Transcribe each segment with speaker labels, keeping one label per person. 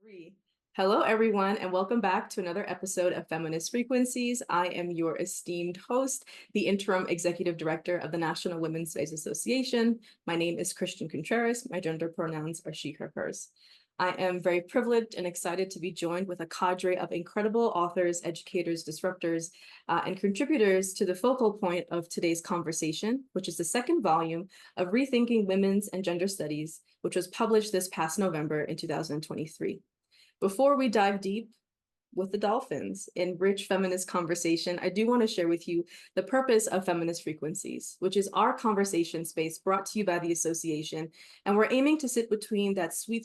Speaker 1: Three. Hello, everyone, and welcome back to another episode of Feminist Frequencies. I am your esteemed host, the Interim Executive Director of the National Women's Studies Association. My name is Christian Contreras. My gender pronouns are she, her, hers. I am very privileged and excited to be joined with a cadre of incredible authors, educators, disruptors, and contributors to the focal point of today's conversation, which is the second volume of Rethinking Women's and Gender Studies, which was published this past November in 2023. Before we dive deep with the dolphins in rich feminist conversation, I do want to share with you the purpose of Feminist Frequencies, which is our conversation space brought to you by the association. And we're aiming to sit between that sweet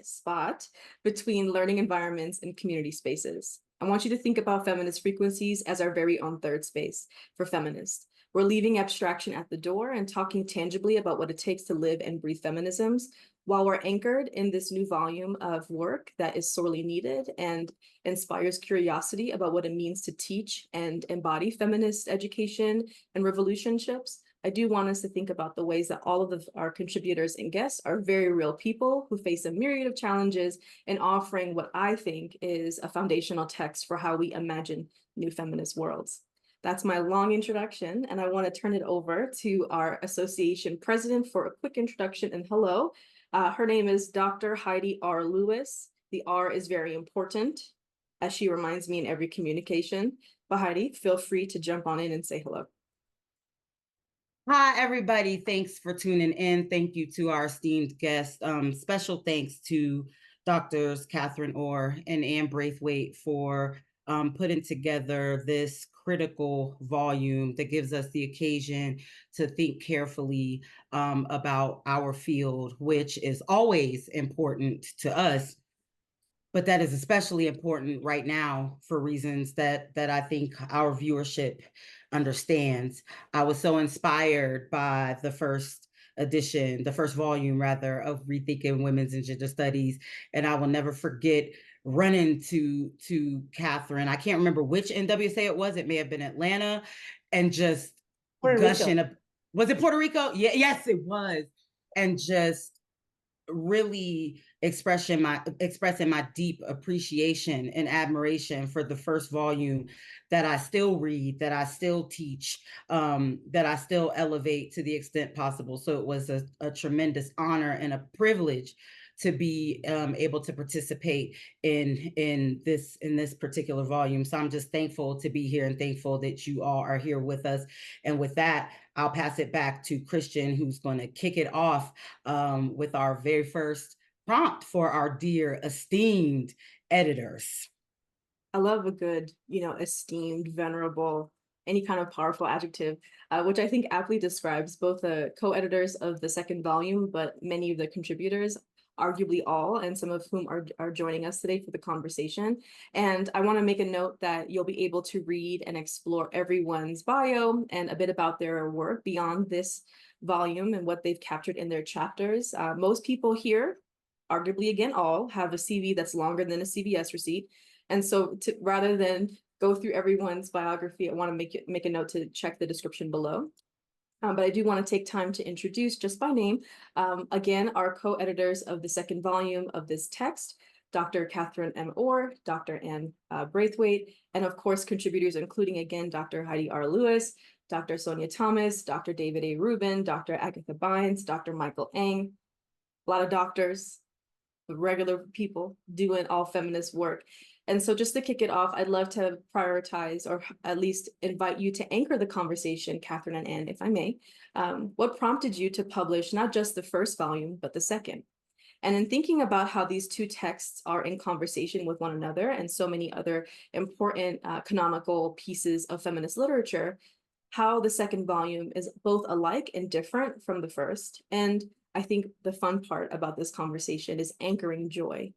Speaker 1: spot between learning environments and community spaces. I want you to think about Feminist Frequencies as our very own third space for feminists. We're leaving abstraction at the door and talking tangibly about what it takes to live and breathe feminisms, while we're anchored in this new volume of work that is sorely needed and inspires curiosity about what it means to teach and embody feminist education and revolutionships. I do want us to think about the ways that all of our contributors and guests are very real people who face a myriad of challenges in offering what I think is a foundational text for how we imagine new feminist worlds. That's my long introduction, and I want to turn it over to our association president for a quick introduction and hello. Her name is Dr. Heidi R. Lewis. The R is very important, as she reminds me in every communication. But Heidi, feel free to jump on in and say hello.
Speaker 2: Hi, everybody. Thanks for tuning in. Thank you to our esteemed guests. Special thanks to Doctors Catherine Orr and Ann Braithwaite for putting together this critical volume that gives us the occasion to think carefully about our field, which is always important to us, but that is especially important right now for reasons that I think our viewership understands. I was so inspired by the first edition, the first volume rather, of Rethinking Women's and Gender Studies, and I will never forget running to Catherine. I can't remember which NWSA it was. It may have been Atlanta, and just gushing up. Was it Puerto Rico? Yeah, yes, it was. And just really expressing my deep appreciation and admiration for the first volume that I still read, that I still teach, that I still elevate to the extent possible. So it was a tremendous honor and a privilege to be able to participate in this particular volume. So I'm just thankful to be here and thankful that you all are here with us. And with that, I'll pass it back to Christian, who's going to kick it off with our very first prompt for our dear esteemed editors.
Speaker 1: I love a good, esteemed, venerable, any kind of powerful adjective, which I think aptly describes both the co-editors of the second volume, but many of the contributors, arguably all, and some of whom are joining us today for the conversation. And I want to make a note that you'll be able to read and explore everyone's bio and a bit about their work beyond this volume and what they've captured in their chapters. Most people here, arguably again all, have a CV that's longer than a CVS receipt. And so rather than go through everyone's biography, I want to make a note to check the description below. But I do want to take time to introduce, just by name, again, our co-editors of the second volume of this text, Dr. Catherine M. Orr, Dr. Ann Braithwaite, and of course, contributors including, again, Dr. Heidi R. Lewis, Dr. Sonia Thomas, Dr. David A. Rubin, Dr. Agatha Bynes, Dr. Michael Eng, a lot of doctors, regular people doing all feminist work. And so just to kick it off, I'd love to prioritize or at least invite you to anchor the conversation, Catherine and Ann, if I may. What prompted you to publish not just the first volume, but the second? And in thinking about how these two texts are in conversation with one another and so many other important canonical pieces of feminist literature, how the second volume is both alike and different from the first. And I think the fun part about this conversation is anchoring joy.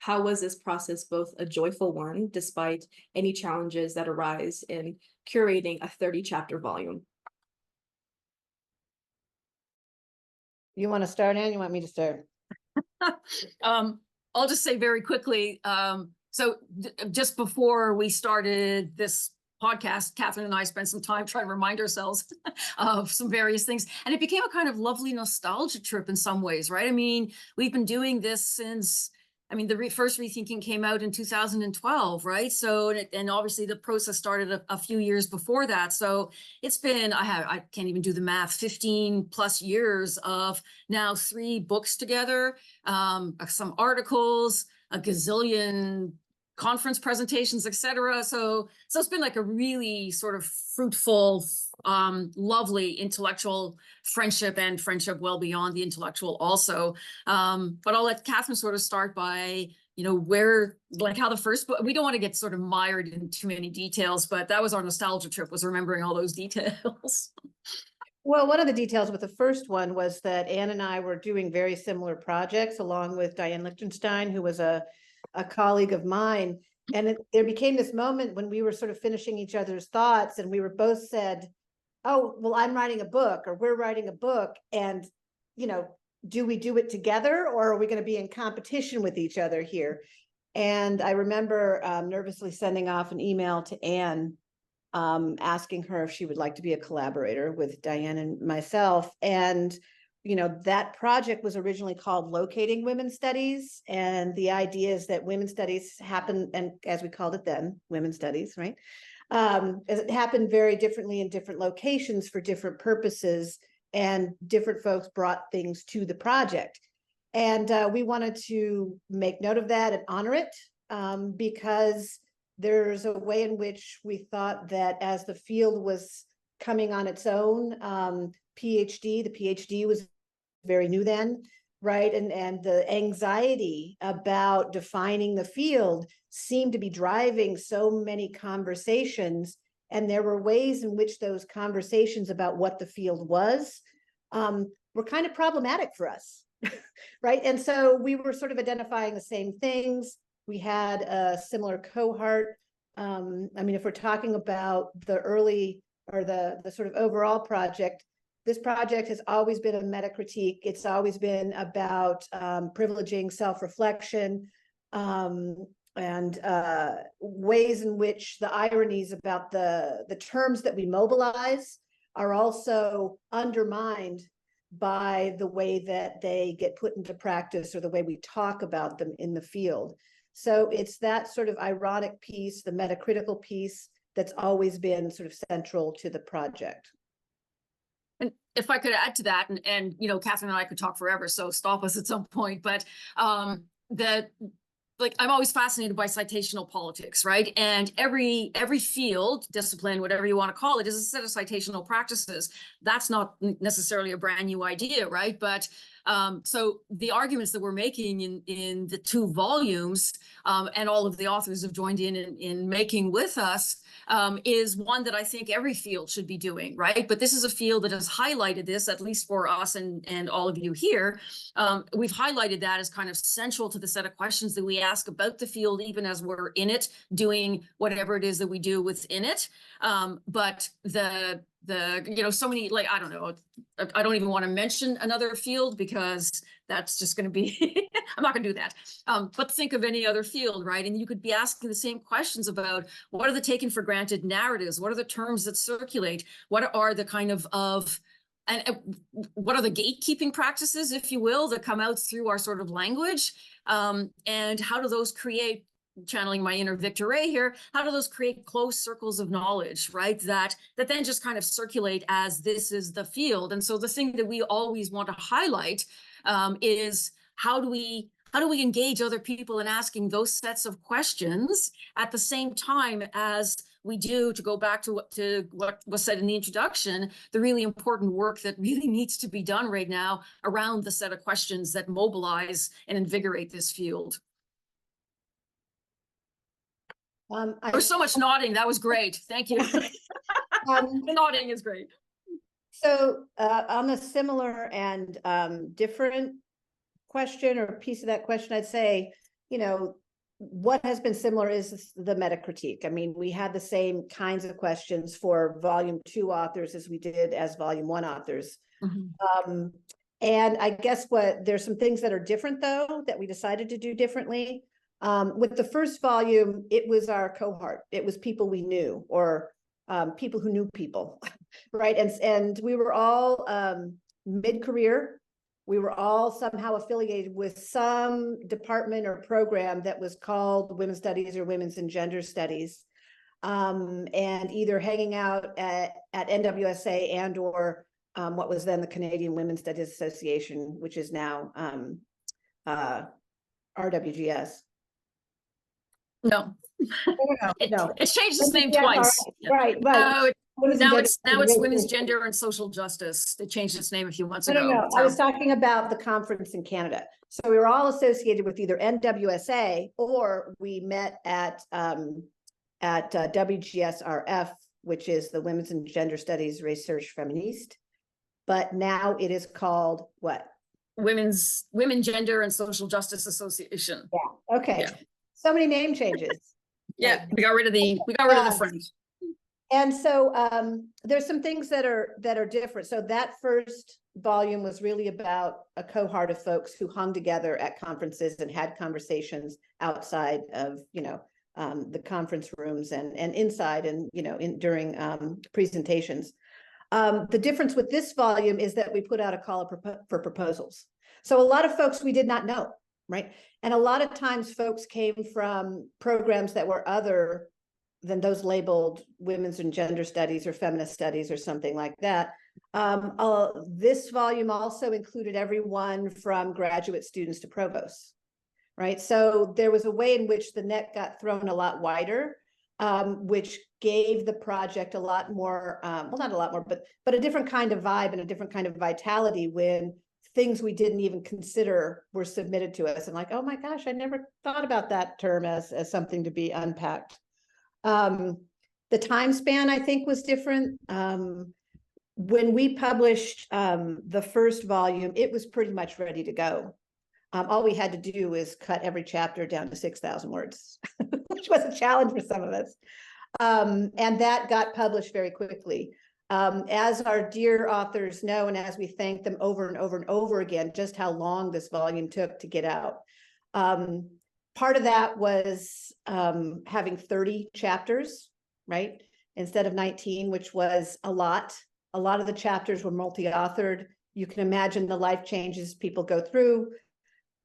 Speaker 1: How was this process both a joyful one, despite any challenges that arise in curating a 30-chapter volume?
Speaker 3: You want to start, Ann? You want me to start?
Speaker 4: I'll just say very quickly, so just before we started this podcast, Catherine and I spent some time trying to remind ourselves of some various things. And it became a kind of lovely nostalgia trip in some ways, right? I mean, we've been doing this since, I mean, the first Rethinking came out in 2012, right? So, and obviously the process started a few years before that. So it's been, I can't even do the math, 15 plus years of now 3 books together, some articles, a gazillion conference presentations, etc. So it's been like a really sort of fruitful, lovely intellectual friendship, and friendship well beyond the intellectual also. But I'll let Catherine sort of start by, you know, where, like how the first book, we don't want to get sort of mired in too many details, but that was our nostalgia trip, was remembering all those details.
Speaker 3: Well, one of the details with the first one was that Anne and I were doing very similar projects along with Diane Lichtenstein, who was a colleague of mine. And there became this moment when we were sort of finishing each other's thoughts, and we were both said, oh, well, I'm writing a book, or we're writing a book. And, you know, do we do it together, or are we going to be in competition with each other here? And I remember nervously sending off an email to Anne, asking her if she would like to be a collaborator with Diane and myself. And you know, that project was originally called Locating Women's Studies. And the idea is that women's studies happen, and as we called it then, women's studies, right? It happened very differently in different locations for different purposes, and different folks brought things to the project. And we wanted to make note of that and honor it, because there's a way in which we thought that as the field was coming on its own, the PhD was very new then, right? And the anxiety about defining the field seemed to be driving so many conversations. And there were ways in which those conversations about what the field was were kind of problematic for us, right? And so we were sort of identifying the same things. We had a similar cohort. I mean, if we're talking about the early or the sort of overall project, this project has always been a meta critique. It's always been about privileging self-reflection, and ways in which the ironies about the terms that we mobilize are also undermined by the way that they get put into practice, or the way we talk about them in the field. So it's that sort of ironic piece, the metacritical piece, that's always been sort of central to the project.
Speaker 4: And if I could add to that, and you know, Catherine and I could talk forever, so stop us at some point, but that, like, I'm always fascinated by citational politics, right? And every field, discipline, whatever you want to call it, is a set of citational practices. That's not necessarily a brand new idea, right? But so the arguments that we're making in the 2 volumes, and all of the authors have joined in making with us, is one that I think every field should be doing, right? But this is a field that has highlighted this, at least for us and all of you here. We've highlighted that as kind of central to the set of questions that we ask about the field, even as we're in it, doing whatever it is that we do within it. But the you know, so many, like, I don't know, I don't even want to mention another field, because that's just going to be I'm not going to do that. But think of any other field, right? And you could be asking the same questions about what are the taken for granted narratives, what are the terms that circulate, what are the kind of and what are the gatekeeping practices, if you will, that come out through our sort of language, and how do those create, channeling my inner Victor Ray here, how do those create close circles of knowledge, right? That then just kind of circulate as this is the field. And so the thing that we always want to highlight is how do we engage other people in asking those sets of questions at the same time as we do, to go back to what was said in the introduction, the really important work that really needs to be done right now around the set of questions that mobilize and invigorate this field. There's so much nodding. That was great. Thank you. The nodding is great.
Speaker 3: So on the similar and different question, or piece of that question, I'd say, you know, what has been similar is the metacritique. I mean, we had the same kinds of questions for volume 2 authors as we did as volume 1 authors. And I guess there's some things that are different, though, that we decided to do differently. With the first volume, it was our cohort. It was people we knew, or people who knew people, right? And we were all mid-career. We were all somehow affiliated with some department or program that was called Women's Studies or Women's and Gender Studies, and either hanging out at NWSA and or what was then the Canadian Women's Studies Association, which is now RWGS.
Speaker 4: No,
Speaker 3: No.
Speaker 4: it's changed its name
Speaker 3: Yeah,
Speaker 4: twice.
Speaker 3: right.
Speaker 4: Now it's Women's Gender and Social Justice. They changed its name a few months ago.
Speaker 3: No. I was talking about the conference in Canada. So we were all associated with either NWSA, or we met at WGSRF, which is the Women's and Gender Studies Research Feminist. But now it is called what?
Speaker 4: Women, Gender and Social Justice Association.
Speaker 3: Yeah. Okay.
Speaker 4: Yeah.
Speaker 3: So many name changes.
Speaker 4: Yeah, we got rid of the French.
Speaker 3: And so there's some things that are different. So that first volume was really about a cohort of folks who hung together at conferences and had conversations outside of, the conference rooms and inside and, during presentations. The difference with this volume is that we put out a call for proposals. So a lot of folks we did not know, right? And a lot of times folks came from programs that were other than those labeled women's and gender studies or feminist studies or something like that. This volume also included everyone from graduate students to provosts, right? So there was a way in which the net got thrown a lot wider, which gave the project a lot more, well, not a lot more, but a different kind of vibe and a different kind of vitality when things we didn't even consider were submitted to us. And like, oh my gosh, I never thought about that term as something to be unpacked. The time span, I think, was different. When we published the first volume, it was pretty much ready to go. All we had to do is cut every chapter down to 6,000 words, which was a challenge for some of us. And that got published very quickly. As our dear authors know, and as we thank them over and over and over again, just how long this volume took to get out. Part of that was having 30 chapters, right? Instead of 19, which was a lot. A lot of the chapters were multi-authored. You can imagine the life changes people go through.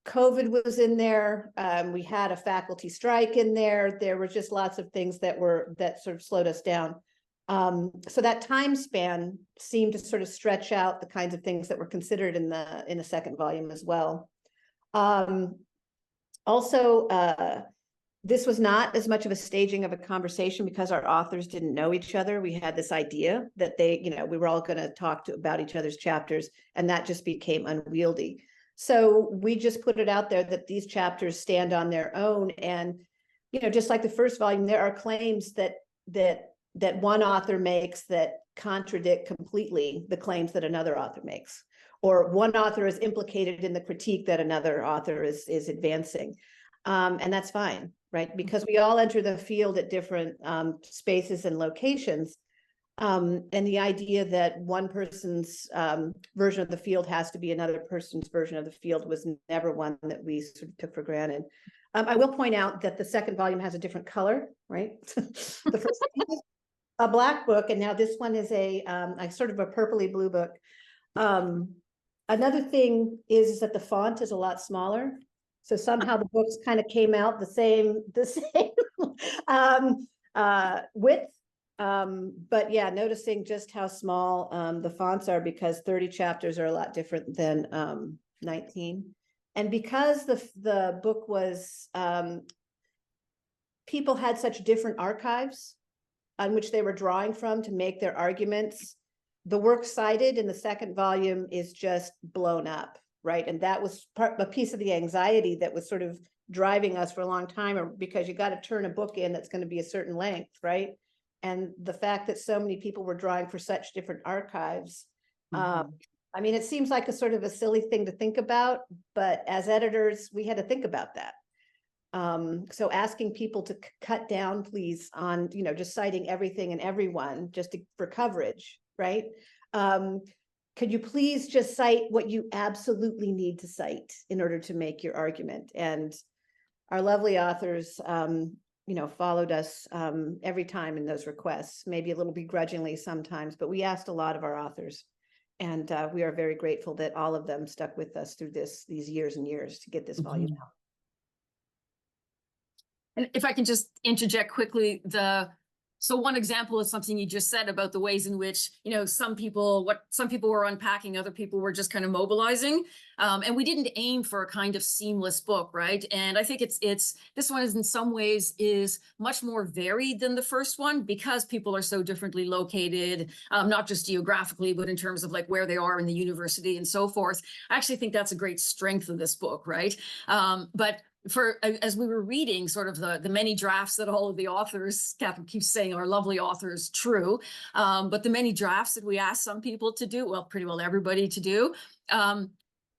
Speaker 3: COVID was in there. We had a faculty strike in there. There were just lots of things that sort of slowed us down. So that time span seemed to sort of stretch out the kinds of things that were considered in the second volume as well. Also, this was not as much of a staging of a conversation because our authors didn't know each other. We had this idea that we were all going to talk about each other's chapters, and that just became unwieldy. So we just put it out there that these chapters stand on their own. And, just like the first volume, there are claims that one author makes that contradict completely the claims that another author makes, or one author is implicated in the critique that another author is advancing. And that's fine, right? Because we all enter the field at different spaces and locations. And the idea that one person's version of the field has to be another person's version of the field was never one that we sort of took for granted. I will point out that the second volume has a different color, right? The first one is a black book, and now this one is a sort of a purpley blue book. Another thing is that the font is a lot smaller. So somehow the books kind of came out the same width. But yeah, noticing just how small the fonts are, because 30 chapters are a lot different than 19. And because the book was, people had such different archives on which they were drawing from to make their arguments, the works cited in the second volume is just blown up, right? And that was a piece of the anxiety that was sort of driving us for a long time, because you got to turn a book in that's going to be a certain length, right? And the fact that so many people were drawing for such different archives. I mean, it seems like a sort of a silly thing to think about, but as editors, we had to think about that. So asking people to cut down, please, on, just citing everything and everyone just for coverage, right? Could you please just cite what you absolutely need to cite in order to make your argument? And our lovely authors, you know, followed us every time in those requests, maybe a little begrudgingly sometimes, but we asked a lot of our authors. And we are very grateful that all of them stuck with us through these years and years to get this volume out.
Speaker 4: And if I can just interject quickly, so one example is something you just said about the ways in which, you know, some people were unpacking, other people were just kind of mobilizing. And we didn't aim for a kind of seamless book, right? And I think this one is in some ways is much more varied than the first one because people are so differently located, not just geographically, but in terms of like where they are in the university and so forth. I actually think that's a great strength of this book, right? But as we were reading sort of the many drafts that all of the authors, Catherine keeps saying our lovely authors, true, but the many drafts that we asked some people to do, well, pretty well everybody to do,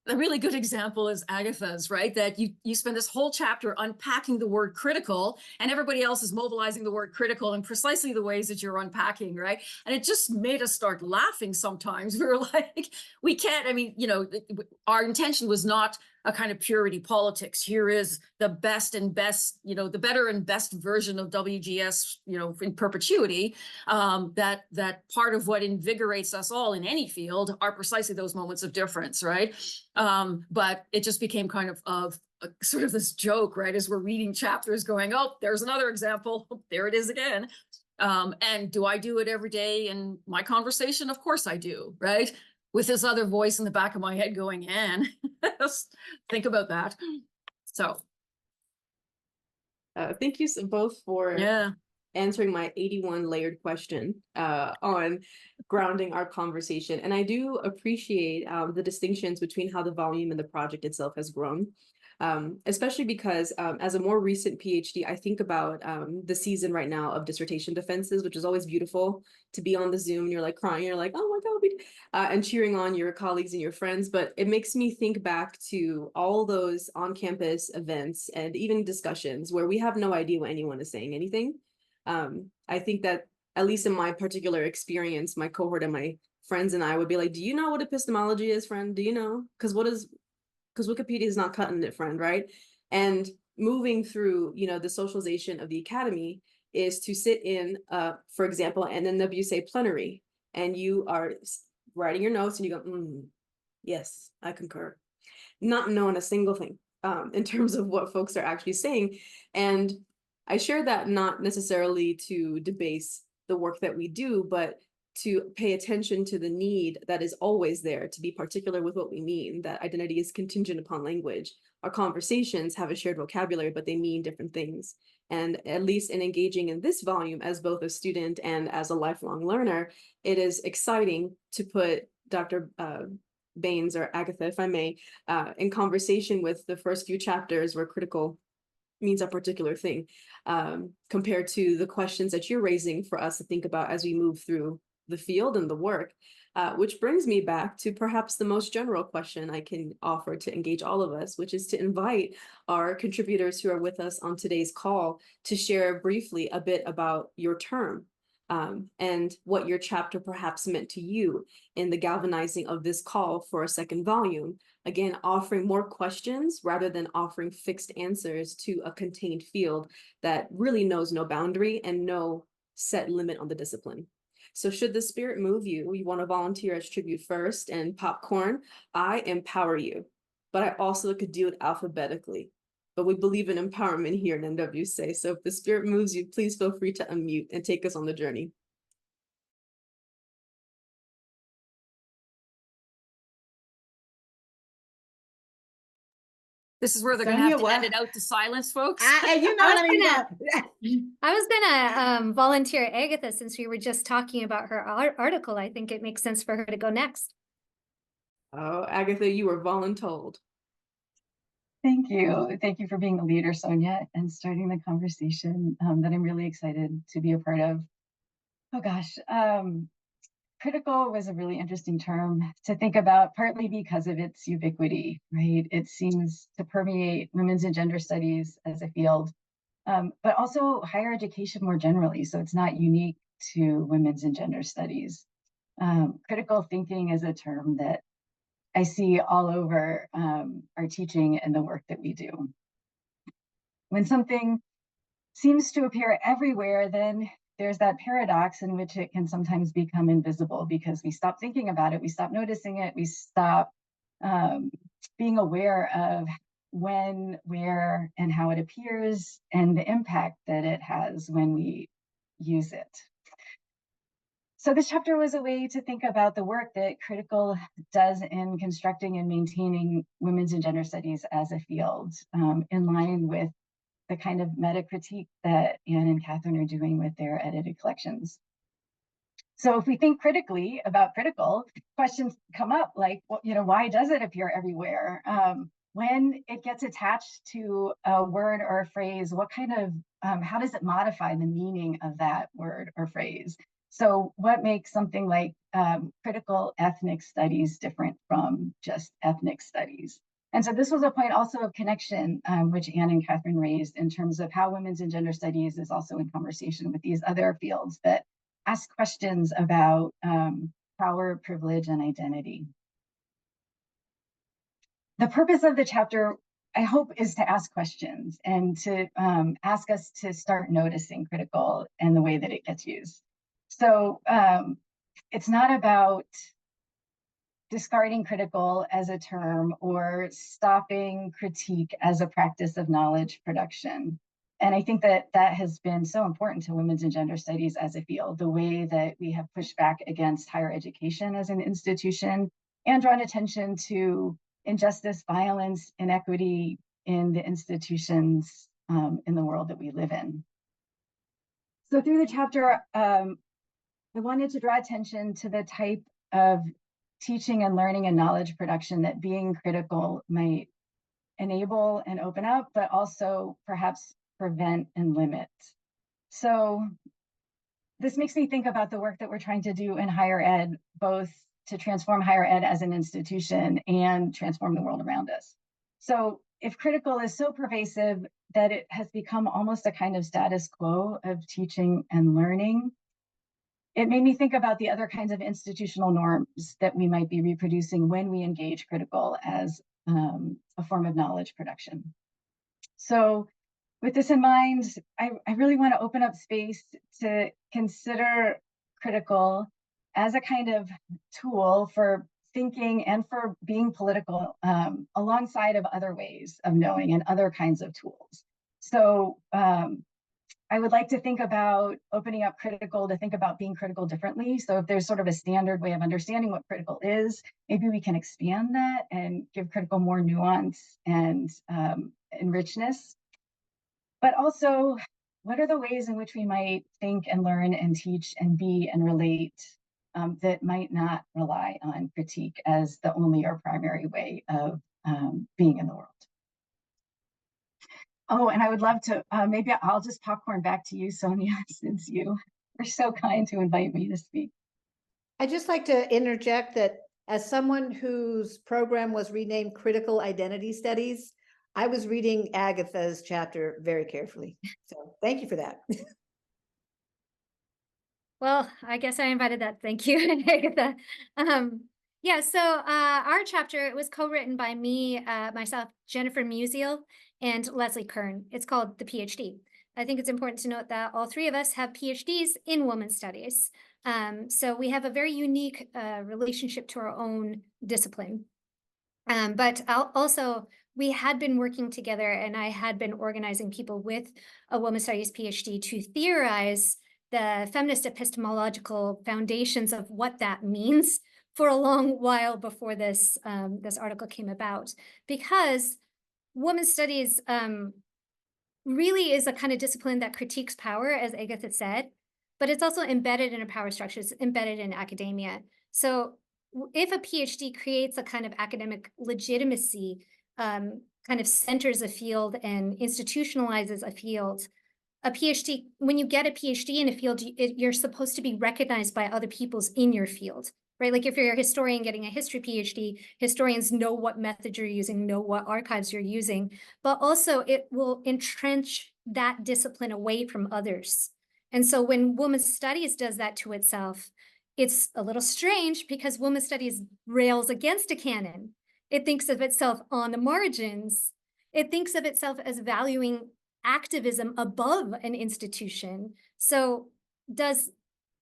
Speaker 4: a really good example is Agatha's, right? That you spend this whole chapter unpacking the word critical and everybody else is mobilizing the word critical in precisely the ways that you're unpacking, right? And it just made us start laughing sometimes. We were like, we can't, I mean, you know, our intention was not a kind of purity politics. Here is the best and best, you know, the better and best version of WGS, you know, in perpetuity. That part of what invigorates us all in any field are precisely those moments of difference, right? But it just became kind of sort of this joke, right? As we're reading chapters going, oh, there's another example. There it is again. And do I do it every day in my conversation? Of course I do, right? With this other voice in the back of my head going, Anne, think about that. So.
Speaker 1: Thank you both for answering my 81 layered question on grounding our conversation. And I do appreciate the distinctions between how the volume and the project itself has grown. Especially because as a more recent PhD, I think about the season right now of dissertation defenses, which is always beautiful to be on the Zoom and you're like crying, you're like, oh my God, and cheering on your colleagues and your friends. But it makes me think back to all those on-campus events and even discussions where we have no idea what anyone is saying anything. I think that at least in my particular experience, my cohort and my friends and I would be like, do you know what epistemology is, friend? Do you know? Because Wikipedia is not cutting it, friend, right? And moving through, you know, the socialization of the academy is to sit in, for example, an NWSA plenary, and you are writing your notes and you go, yes, I concur. Not knowing a single thing in terms of what folks are actually saying. And I share that not necessarily to debase the work that we do, but to pay attention to the need that is always there, to be particular with what we mean, that identity is contingent upon language. Our conversations have a shared vocabulary, but they mean different things. And at least in engaging in this volume as both a student and as a lifelong learner, it is exciting to put Dr. Baines, or Agatha, if I may, in conversation with the first few chapters where critical means a particular thing, compared to the questions that you're raising for us to think about as we move through the field and the work, which brings me back to perhaps the most general question I can offer to engage all of us, which is to invite our contributors who are with us on today's call to share briefly a bit about your term and what your chapter perhaps meant to you in the galvanizing of this call for a second volume. Again, offering more questions rather than offering fixed answers to a contained field that really knows no boundary and no set limit on the discipline. So should the spirit move you, you want to volunteer as tribute first and popcorn, I empower you, but I also could do it alphabetically. But we believe in empowerment here in NWSA. So if the spirit moves you, please feel free to unmute and take us on the journey.
Speaker 4: This is where they're going to have to edit out the silence, folks.
Speaker 2: You know what I mean?
Speaker 5: I was gonna volunteer Agatha, since we were just talking about her article. I think it makes sense for her to go next.
Speaker 1: Oh, Agatha, you were voluntold.
Speaker 6: Thank you. Thank you for being the leader, Sonia, and starting the conversation that I'm really excited to be a part of. Oh gosh, critical was a really interesting term to think about, partly because of its ubiquity, right? It seems to permeate women's and gender studies as a field, but also higher education more generally. So it's not unique to women's and gender studies. Critical thinking is a term that I see all over our teaching and the work that we do. When something seems to appear everywhere, then there's that paradox in which it can sometimes become invisible because we stop thinking about it, we stop noticing it, we stop being aware of when, where, and how it appears, and the impact that it has when we use it. So this chapter was a way to think about the work that Critical does in constructing and maintaining women's and gender studies as a field, in line with the kind of meta critique that Anne and Catherine are doing with their edited collections. So if we think critically about Critical, questions come up like, well, why does it appear everywhere? When it gets attached to a word or a phrase, what kind of, how does it modify the meaning of that word or phrase? So what makes something like critical ethnic studies different from just ethnic studies? And so this was a point also of connection, which Anne and Catherine raised in terms of how women's and gender studies is also in conversation with these other fields that ask questions about power, privilege, and identity. The purpose of the chapter, I hope, is to ask questions and to ask us to start noticing Critical and the way that it gets used. So it's not about discarding Critical as a term or stopping critique as a practice of knowledge production. And I think that that has been so important to women's and gender studies as a field, the way that we have pushed back against higher education as an institution and drawn attention to injustice, violence, inequity in the institutions in the world that we live in. So through the chapter, I wanted to draw attention to the type of teaching and learning and knowledge production that being critical might enable and open up, but also perhaps prevent and limit. So this makes me think about the work that we're trying to do in higher ed, both to transform higher ed as an institution and transform the world around us. So if Critical is so pervasive that it has become almost a kind of status quo of teaching and learning, it made me think about the other kinds of institutional norms that we might be reproducing when we engage Critical as a form of knowledge production. So with this in mind, I really want to open up space to consider Critical as a kind of tool for thinking and for being political alongside of other ways of knowing and other kinds of tools. So I would like to think about opening up Critical to think about being critical differently. So if there's sort of a standard way of understanding what Critical is, maybe we can expand that and give Critical more nuance and richness. But also, what are the ways in which we might think and learn and teach and be and relate that might not rely on critique as the only or primary way of being in the world? Oh, and I would love to, maybe I'll just popcorn back to you, Sonia, since you were so kind to invite me to speak.
Speaker 3: I'd just like to interject that as someone whose program was renamed Critical Identity Studies, I was reading Agatha's chapter very carefully. So thank you for that.
Speaker 5: Well, I guess I invited that. Thank you, Agatha. Yeah, so our chapter, it was co-written by me, myself, Jennifer Musial, and Leslie Kern. It's called The PhD. I think it's important to note that all three of us have PhDs in women's studies. So we have a very unique relationship to our own discipline. But also, we had been working together and I had been organizing people with a women's studies PhD to theorize the feminist epistemological foundations of what that means for a long while before this, this article came about. Because women's studies really is a kind of discipline that critiques power, as Agatha said, but it's also embedded in a power structure, it's embedded in academia. So if a PhD creates a kind of academic legitimacy, kind of centers a field and institutionalizes a field, a PhD, when you get a PhD in a field, you're supposed to be recognized by other peoples in your field, right? Like if you're a historian getting a history PhD, historians know what methods you're using, know what archives you're using, but also it will entrench that discipline away from others. And so when women's studies does that to itself, it's a little strange because women's studies rails against a canon. It thinks of itself on the margins. It thinks of itself as valuing activism above an institution. So does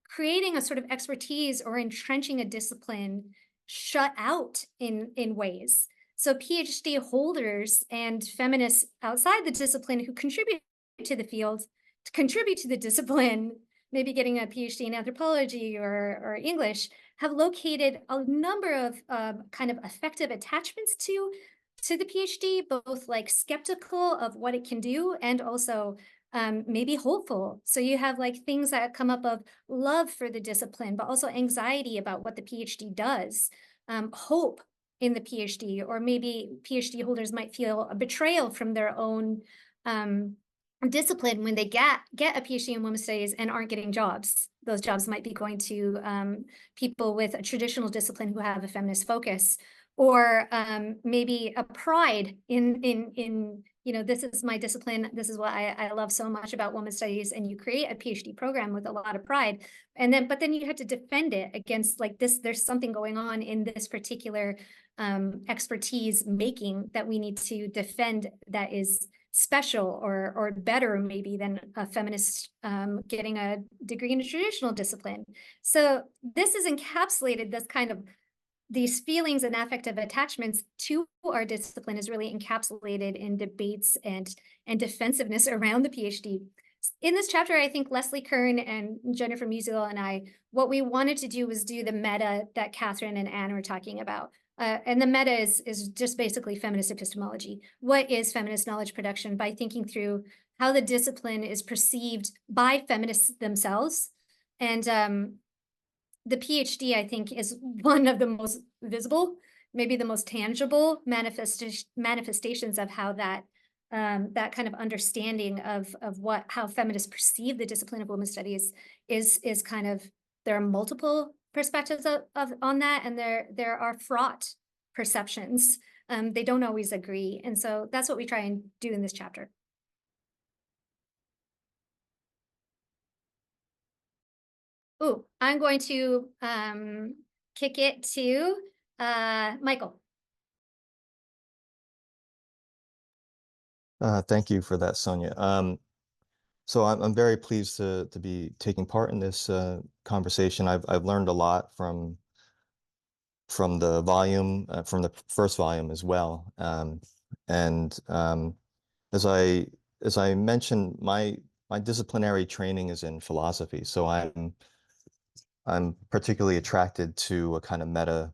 Speaker 5: creating a sort of expertise or entrenching a discipline shut out in ways? So PhD holders and feminists outside the discipline who contribute to the field, to contribute to the discipline, maybe getting a PhD in anthropology or English, have located a number of kind of effective attachments to the PhD, both like skeptical of what it can do and also maybe hopeful. So you have like things that come up of love for the discipline, but also anxiety about what the PhD does, hope in the PhD, or maybe PhD holders might feel a betrayal from their own discipline when they get a PhD in women's studies and aren't getting jobs. Those jobs might be going to people with a traditional discipline who have a feminist focus, or maybe a pride in this is my discipline, this is what I love so much about women's studies, and you create a PhD program with a lot of pride, but then you have to defend it against like this, there's something going on in this particular expertise making that we need to defend that is special or better maybe than a feminist getting a degree in a traditional discipline. So this is encapsulated, this kind of these feelings and affective attachments to our discipline is really encapsulated in debates and defensiveness around the PhD. In this chapter, I think Leslie Kern and Jennifer Musial and I, what we wanted to do was do the meta that Catherine and Anne were talking about. And the meta is just basically feminist epistemology. What is feminist knowledge production? By thinking through how the discipline is perceived by feminists themselves. And the PhD, I think, is one of the most visible, maybe the most tangible manifestations of how that kind of understanding of how feminists perceive the discipline of women's studies is kind of, there are multiple perspectives on that, and there are fraught perceptions. They don't always agree, and so that's what we try and do in this chapter. Oh, I'm going to kick it to Michael.
Speaker 7: Thank you for that, Sonia. So I'm very pleased to be taking part in this conversation. I've learned a lot from the volume, from the first volume as well. And as I mentioned, my disciplinary training is in philosophy, so I'm particularly attracted to a kind of meta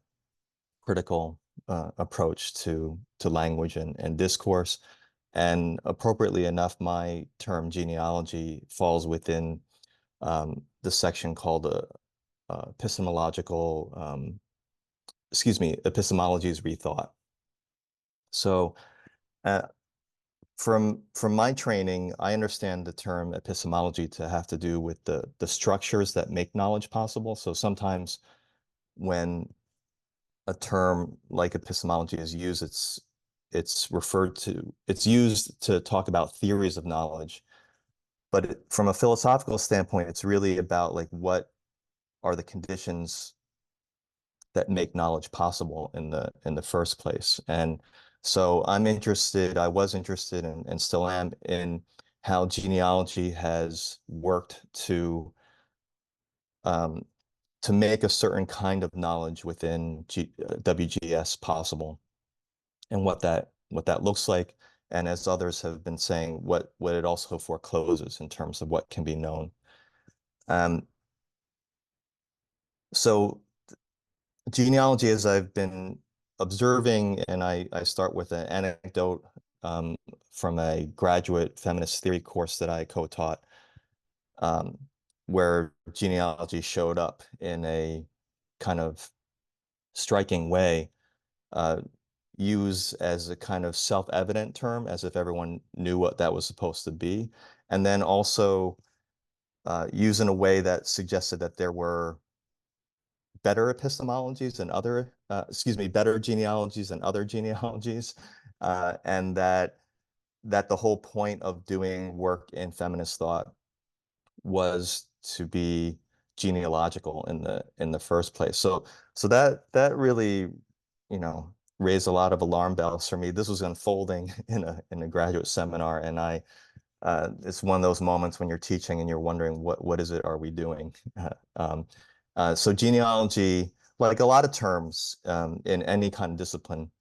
Speaker 7: critical approach to language and discourse. And appropriately enough, my term genealogy falls within the section called epistemological, epistemology's rethought. So from my training, I understand the term epistemology to have to do with the structures that make knowledge possible. So sometimes when a term like epistemology is used, it's used to talk about theories of knowledge. But from a philosophical standpoint, it's really about like what are the conditions that make knowledge possible in the first place. And so I was interested and still am in how genealogy has worked to make a certain kind of knowledge within WGS possible, and what that looks like, and as others have been saying, what it also forecloses in terms of what can be known. So genealogy, as I've been observing, and I start with an anecdote from a graduate feminist theory course that I co-taught, where genealogy showed up in a kind of striking way, used as a kind of self-evident term, as if everyone knew what that was supposed to be, and then also used in a way that suggested that there were better epistemologies and other, better genealogies and other genealogies, and that the whole point of doing work in feminist thought was to be genealogical in the first place. So that really, raised a lot of alarm bells for me. This was unfolding in a graduate seminar, and I it's one of those moments when you're teaching and you're wondering what is it are we doing? So genealogy, like a lot of terms in any kind of discipline,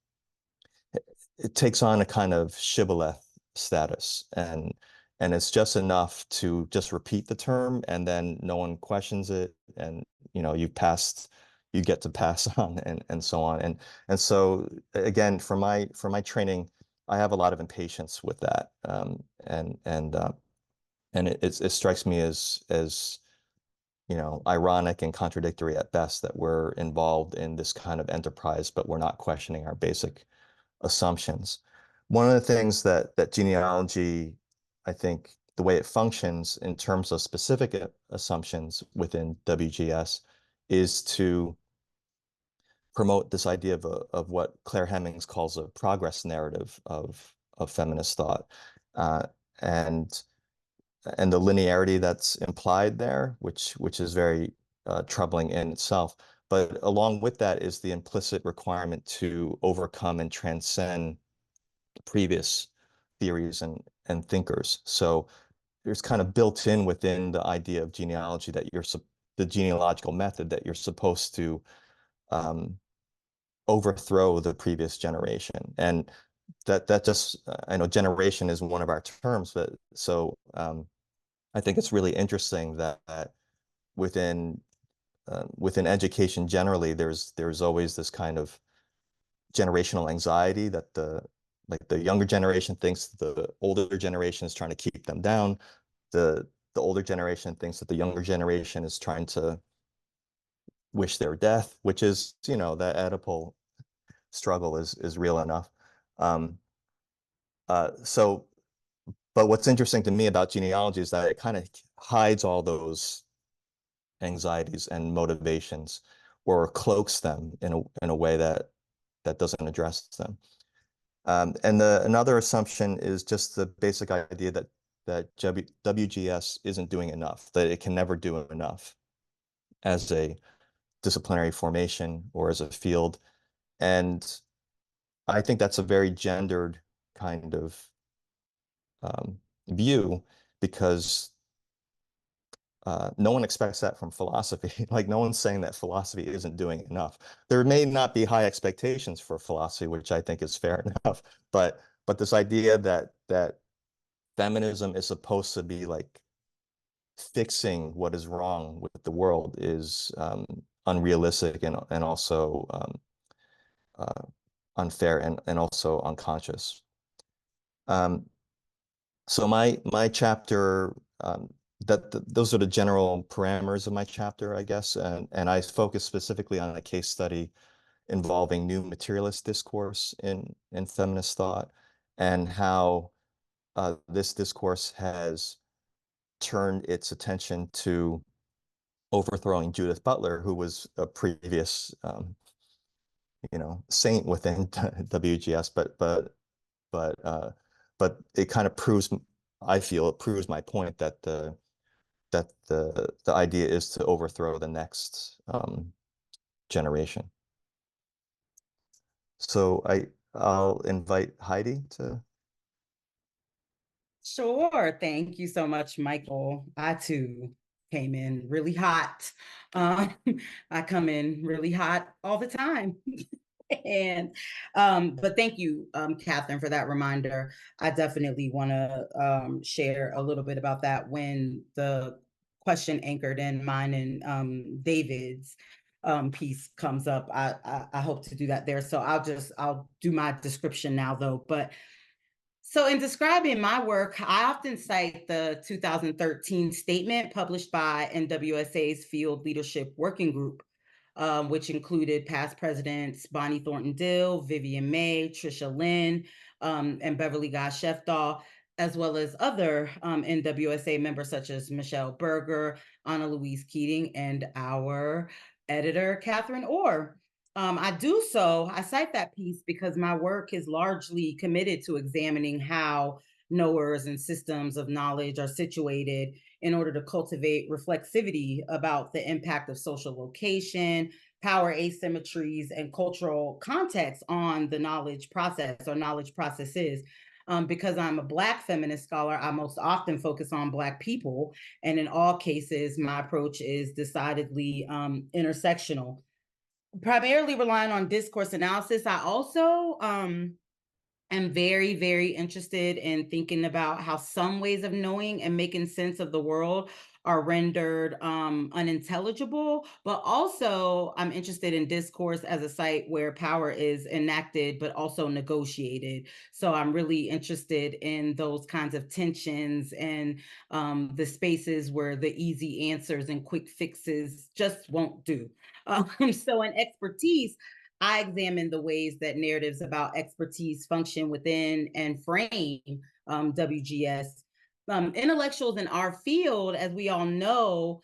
Speaker 7: it takes on a kind of shibboleth status, and it's just enough to just repeat the term, and then no one questions it, and you get to pass on, and so on, and so again, for my training, I have a lot of impatience with that, and it strikes me as ironic and contradictory at best that we're involved in this kind of enterprise, but we're not questioning our basic assumptions. One of the things that genealogy, I think, the way it functions in terms of specific assumptions within WGS is to promote this idea of what Claire Hemmings calls a progress narrative of feminist thought, uh, and and the linearity that's implied there, which is very troubling in itself. But along with that is the implicit requirement to overcome and transcend previous theories and thinkers. So there's kind of built in within the idea of genealogy that the genealogical method that you're supposed to overthrow the previous generation. And that just, I know generation is one of our terms, but so I think it's really interesting that within within education generally, there's always this kind of generational anxiety that the younger generation thinks the older generation is trying to keep them down. The older generation thinks that the younger generation is trying to wish their death, which is, that Oedipal struggle is real enough. So, but what's interesting to me about genealogy is that it kind of hides all those anxieties and motivations, or cloaks them in a way that doesn't address them. And another assumption is just the basic idea that WGS isn't doing enough, that it can never do enough as a disciplinary formation or as a field. And I think that's a very gendered kind of view, because no one expects that from philosophy. Like, no one's saying that philosophy isn't doing enough. There may not be high expectations for philosophy, which I think is fair enough. But this idea that feminism is supposed to be like fixing what is wrong with the world is unrealistic, and also uh, unfair, and also unconscious. So my chapter, those are the general parameters of my chapter, I guess, and I focus specifically on a case study involving new materialist discourse in feminist thought, and how this discourse has turned its attention to overthrowing Judith Butler, who was a previous saint within WGS, but it kind of proves, I feel it proves my point that the idea is to overthrow the next generation. So I'll invite Heidi to.
Speaker 2: Sure. Thank you so much, Michael. I too came in really hot. I come in really hot all the time. And but thank you, Catherine, for that reminder. I definitely want to share a little bit about that when the question anchored in mine and David's piece comes up. I hope to do that there. So I'll do my description now, though. But so in describing my work, I often cite the 2013 statement published by NWSA's Field Leadership Working Group, which included past presidents Bonnie Thornton Dill, Vivian May, Tricia Lynn, and Beverly Goss Shefdahl, as well as other NWSA members such as Michelle Berger, Anna Louise Keating, and our editor, Catherine Orr. I cite that piece because my work is largely committed to examining how knowers and systems of knowledge are situated in order to cultivate reflexivity about the impact of social location, power asymmetries, and cultural context on the knowledge process or knowledge processes. Because I'm a Black feminist scholar, I most often focus on Black people. And in all cases, my approach is decidedly intersectional. Primarily relying on discourse analysis, I also am very, very interested in thinking about how some ways of knowing and making sense of the world are rendered unintelligible, but also I'm interested in discourse as a site where power is enacted, but also negotiated. So I'm really interested in those kinds of tensions and the spaces where the easy answers and quick fixes just won't do. So in expertise, I examine the ways that narratives about expertise function within and frame WGS. Intellectuals in our field, as we all know,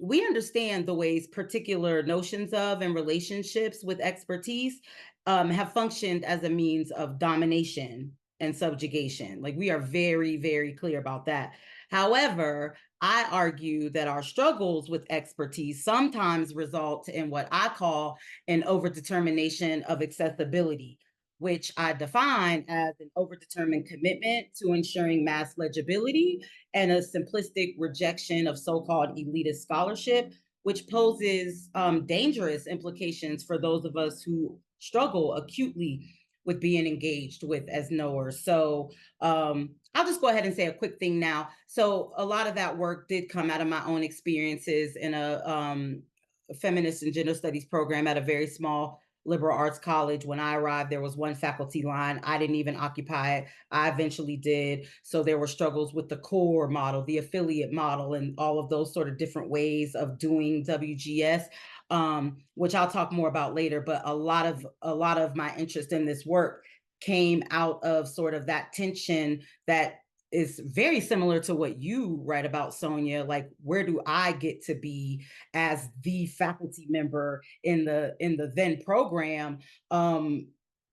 Speaker 2: we understand the ways particular notions of and relationships with expertise have functioned as a means of domination and subjugation. Like, we are very, very clear about that. However, I argue that our struggles with expertise sometimes result in what I call an overdetermination of accessibility, which I define as an overdetermined commitment to ensuring mass legibility and a simplistic rejection of so-called elitist scholarship, which poses dangerous implications for those of us who struggle acutely with being engaged with as knowers. So I'll just go ahead and say a quick thing now. So a lot of that work did come out of my own experiences in a feminist and gender studies program at a very small liberal arts college. When I arrived, there was one faculty line. I didn't even occupy it. I eventually did. So there were struggles with the core model, the affiliate model, and all of those sort of different ways of doing WGS, which I'll talk more about later. But a lot of my interest in this work came out of sort of that tension that is very similar to what you write about, Sonia. Like, where do I get to be as the faculty member in the then program,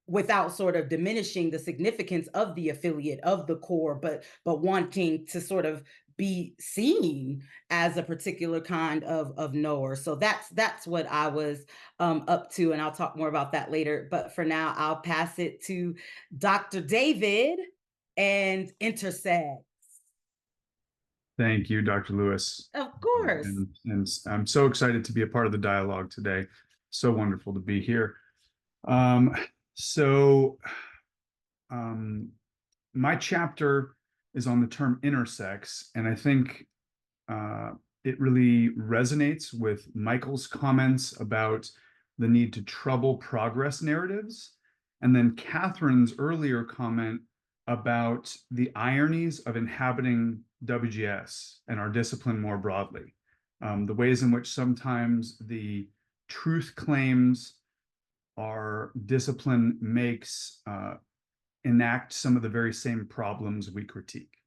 Speaker 2: without sort of diminishing the significance of the affiliate, of the core, but wanting to sort of be seen as a particular kind of knower. So that's what I was up to, and I'll talk more about that later. But for now, I'll pass it to Dr. David and intersect.
Speaker 8: Thank you, Dr. Lewis.
Speaker 2: Of course.
Speaker 8: And I'm so excited to be a part of the dialogue today. So wonderful to be here. My chapter is on the term intersex, and I think it really resonates with Michael's comments about the need to trouble progress narratives, and then Catherine's earlier comment about the ironies of inhabiting WGS and our discipline more broadly, the ways in which sometimes the truth claims our discipline makes enact some of the very same problems we critique.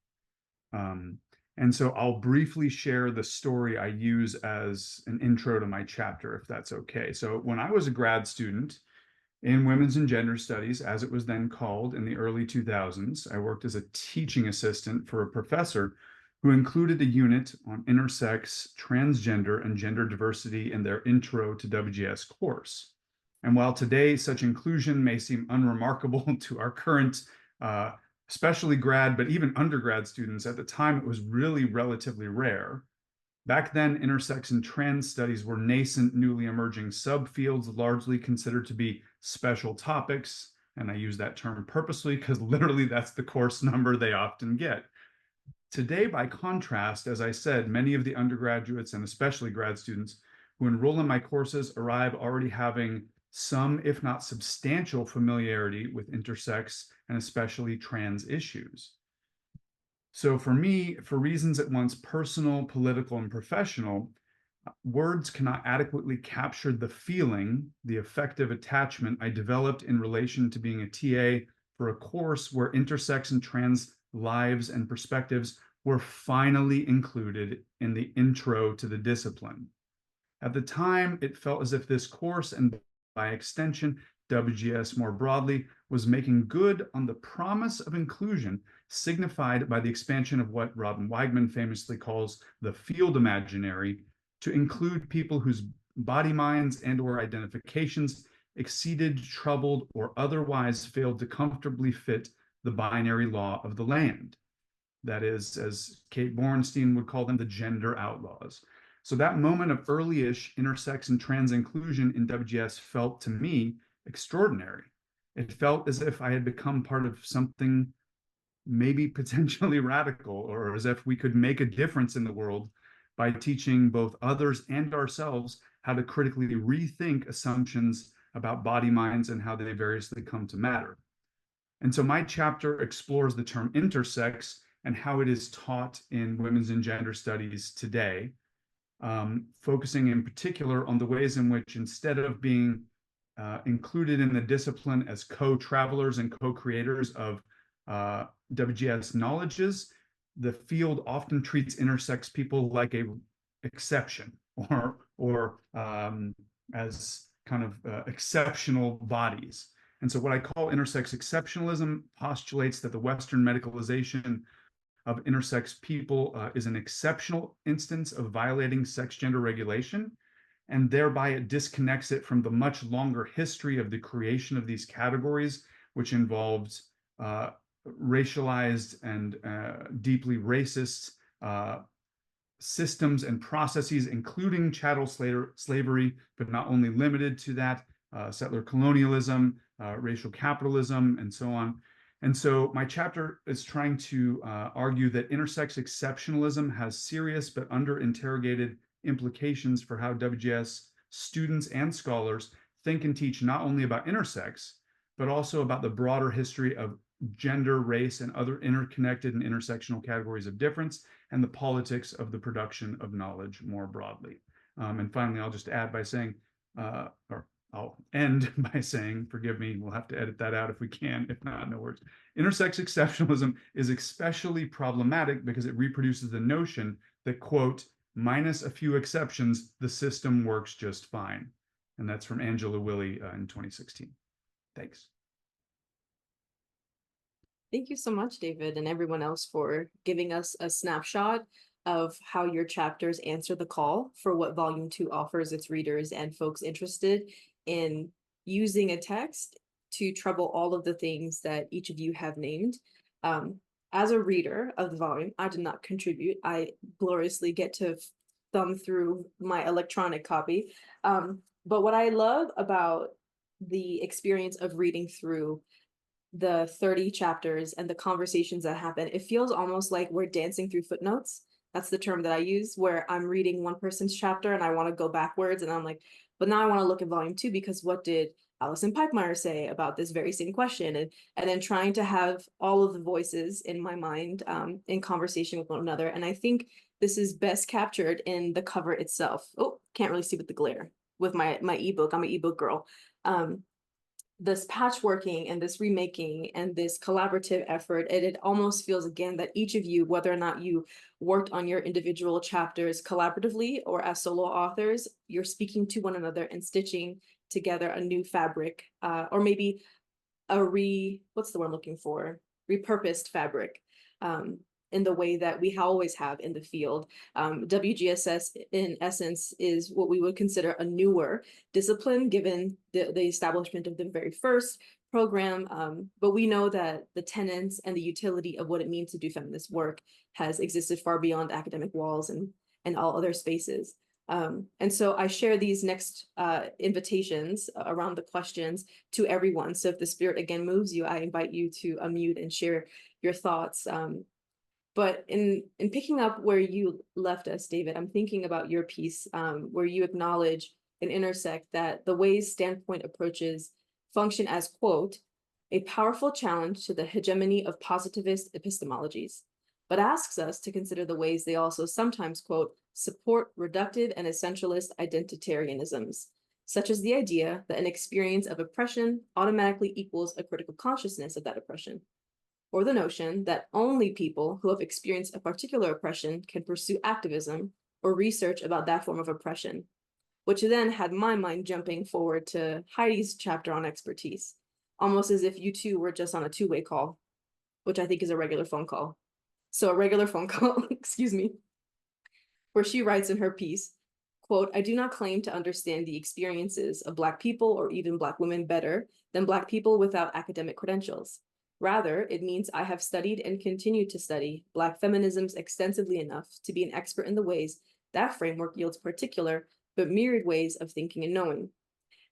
Speaker 8: And so I'll briefly share the story I use as an intro to my chapter, if that's okay. So when I was a grad student in women's and gender studies, as it was then called in the early 2000s, I worked as a teaching assistant for a professor who included a unit on intersex, transgender, and gender diversity in their Intro to WGS course. And while today such inclusion may seem unremarkable to our current, especially grad, but even undergrad students, at the time it was really relatively rare. Back then, intersex and trans studies were nascent, newly emerging subfields, largely considered to be special topics. And I use that term purposely because literally that's the course number they often get. Today, by contrast, as I said, many of the undergraduates and especially grad students who enroll in my courses arrive already having some, if not substantial, familiarity with intersex and especially trans issues. So for me, for reasons at once personal, political, and professional, words cannot adequately capture the feeling, the affective attachment I developed in relation to being a TA for a course where intersex and trans lives and perspectives were finally included in the intro to the discipline. At the time, it felt as if this course, and by extension, WGS more broadly, was making good on the promise of inclusion signified by the expansion of what Robin Weigman famously calls the field imaginary, to include people whose body minds and/or identifications exceeded, troubled, or otherwise failed to comfortably fit the binary law of the land. That is, as Kate Bornstein would call them, the gender outlaws. So that moment of early-ish intersex and trans inclusion in WGS felt to me extraordinary. It felt as if I had become part of something maybe potentially radical, or as if we could make a difference in the world by teaching both others and ourselves how to critically rethink assumptions about body minds and how they variously come to matter. And so my chapter explores the term intersex and how it is taught in women's and gender studies today, focusing in particular on the ways in which, instead of being included in the discipline as co-travelers and co-creators of WGS knowledges, the field often treats intersex people like a exception, or as kind of exceptional bodies. And so what I call intersex exceptionalism postulates that the Western medicalization of intersex people is an exceptional instance of violating sex gender regulation, and thereby it disconnects it from the much longer history of the creation of these categories, which involved racialized and deeply racist systems and processes, including chattel slavery, but not only limited to that, settler colonialism, racial capitalism, and so on. And so my chapter is trying to argue that intersex exceptionalism has serious but under-interrogated implications for how WGS students and scholars think and teach not only about intersex, but also about the broader history of gender, race, and other interconnected and intersectional categories of difference, and the politics of the production of knowledge more broadly. And finally, I'll just add by saying, or I'll end by saying, forgive me, we'll have to edit that out if we can, if not, no words. Intersex exceptionalism is especially problematic because it reproduces the notion that, quote, minus a few exceptions, the system works just fine. And that's from Angela Willey in 2016. Thanks.
Speaker 1: Thank you so much, David, and everyone else for giving us a snapshot of how your chapters answer the call for what Volume 2 offers its readers and folks interested in using a text to trouble all of the things that each of you have named. As a reader of the volume, I did not contribute. I gloriously get to thumb through my electronic copy. But what I love about the experience of reading through the 30 chapters and the conversations that happen, it feels almost like we're dancing through footnotes. That's the term that I use, where I'm reading one person's chapter and I want to go backwards, and I'm like, but now I want to look at volume 2 because what did Alison Pipmeyer say about this very same question? And then trying to have all of the voices in my mind in conversation with one another. And I think this is best captured in the cover itself. Oh, can't really see with the glare with my ebook. I'm an ebook girl. This patchworking and this remaking and this collaborative effort, and it almost feels again that each of you, whether or not you worked on your individual chapters collaboratively or as solo authors, you're speaking to one another and stitching together a new fabric, or maybe what's the word I'm looking for? Repurposed fabric. In the way that we always have in the field. WGSS, in essence, is what we would consider a newer discipline, given the establishment of the very first program. But we know that the tenets and the utility of what it means to do feminist work has existed far beyond academic walls and all other spaces. And so I share these next invitations around the questions to everyone. So if the spirit again moves you, I invite you to unmute and share your thoughts. But in picking up where you left us, David, I'm thinking about your piece where you acknowledge and intersect that the ways Standpoint approaches function as, quote, a powerful challenge to the hegemony of positivist epistemologies, but asks us to consider the ways they also sometimes, quote, support reductive and essentialist identitarianisms, such as the idea that an experience of oppression automatically equals a critical consciousness of that oppression, or the notion that only people who have experienced a particular oppression can pursue activism or research about that form of oppression, which then had my mind jumping forward to Heidi's chapter on expertise, almost as if you two were just on a two-way call, which I think is a regular phone call. So a regular phone call, excuse me, where she writes in her piece, quote, I do not claim to understand the experiences of Black people or even Black women better than Black people without academic credentials. Rather, it means I have studied and continue to study Black feminisms extensively enough to be an expert in the ways that framework yields particular but myriad ways of thinking and knowing.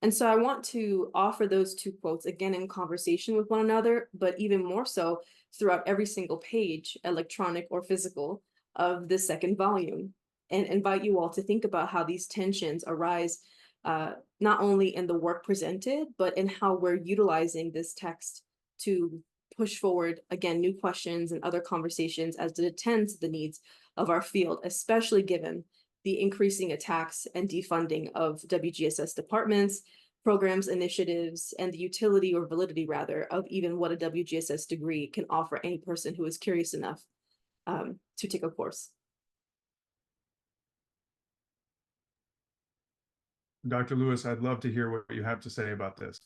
Speaker 1: And so I want to offer those two quotes again in conversation with one another, but even more so throughout every single page, electronic or physical, of the second volume, and invite you all to think about how these tensions arise not only in the work presented, but in how we're utilizing this text to push forward, again, new questions and other conversations as it attends to the needs of our field, especially given the increasing attacks and defunding of WGSS departments, programs, initiatives, and the utility or validity, rather, of even what a WGSS degree can offer any person who is curious enough to take a course.
Speaker 8: Dr. Lewis, I'd love to hear what you have to say about this.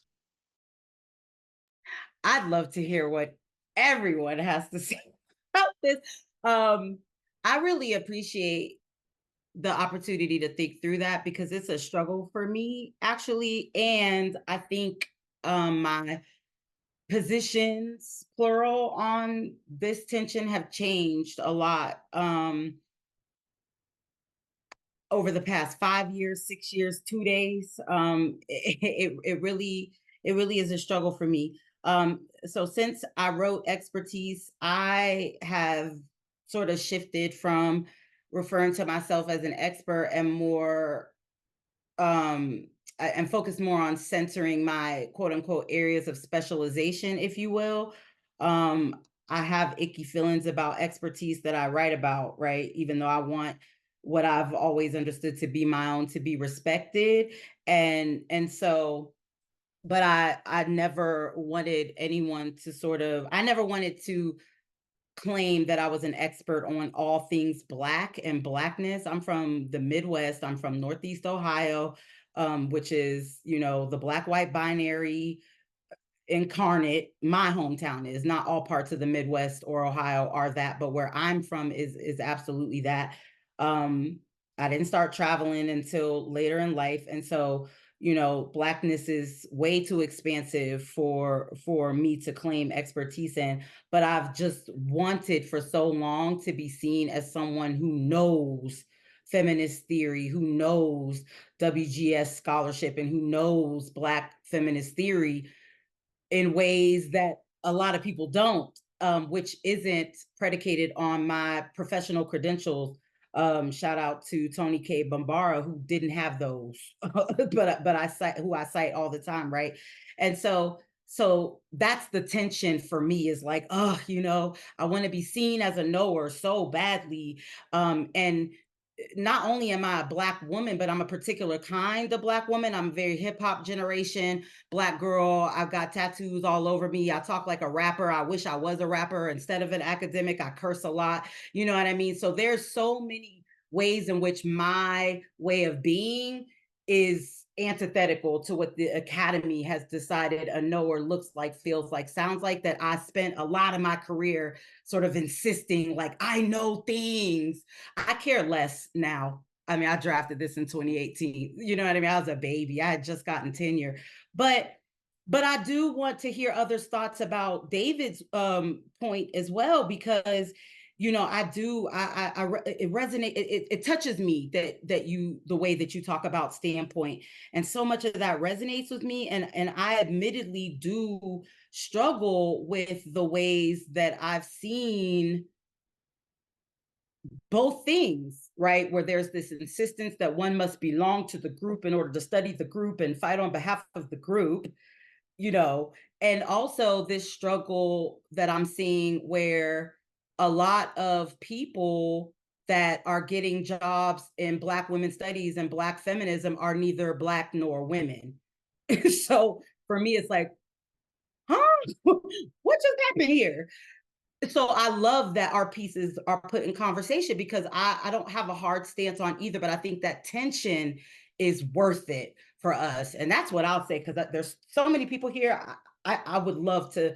Speaker 2: I'd love to hear what everyone has to say about this. I really appreciate the opportunity to think through that because it's a struggle for me, actually. And I think my positions, plural, on this tension have changed a lot over the past 5 years, 6 years, 2 days. It really is a struggle for me. So since I wrote Expertise, I have sort of shifted from referring to myself as an expert and more and focus more on centering my quote unquote areas of specialization, if you will. I have icky feelings about expertise that I write about, right? Even though I want what I've always understood to be my own to be respected. And so, but I never wanted anyone to I never wanted to claim that I was an expert on all things Black and Blackness. I'm from the Midwest. I'm from Northeast Ohio, which is, the Black-white binary incarnate. My hometown is not all parts of the Midwest or Ohio are that, but where I'm from is absolutely that. I didn't start traveling until later in life. And so, Blackness is way too expansive for me to claim expertise in, but I've just wanted for so long to be seen as someone who knows feminist theory, who knows WGS scholarship, and who knows Black feminist theory in ways that a lot of people don't, which isn't predicated on my professional credentials. Shout out to Tony K. Bambara, who didn't have those, but I cite all the time, right? And so that's the tension for me, is like, I want to be seen as a knower so badly, and not only am I a Black woman, but I'm a particular kind of Black woman. I'm a very hip hop generation Black girl. I've got tattoos all over me. I talk like a rapper. I wish I was a rapper instead of an academic. I curse a lot. You know what I mean? So there's so many ways in which my way of being is antithetical to what the academy has decided a knower looks like, feels like, sounds like, that I spent a lot of my career sort of insisting, like, I know things. I care less now. I mean, I drafted this in 2018. You know what I mean? I was a baby. I had just gotten tenure. But I do want to hear others' thoughts about David's point as well, because it resonates. It touches me that the way that you talk about standpoint, and so much of that resonates with me. And I admittedly do struggle with the ways that I've seen both things, right? Where there's this insistence that one must belong to the group in order to study the group and fight on behalf of the group, and also this struggle that I'm seeing where a lot of people that are getting jobs in Black women's studies and Black feminism are neither Black nor women. So for me, it's like, what just happened here? So I love that our pieces are put in conversation, because I don't have a hard stance on either, but I think that tension is worth it for us. And that's what I'll say, because there's so many people here. I would love to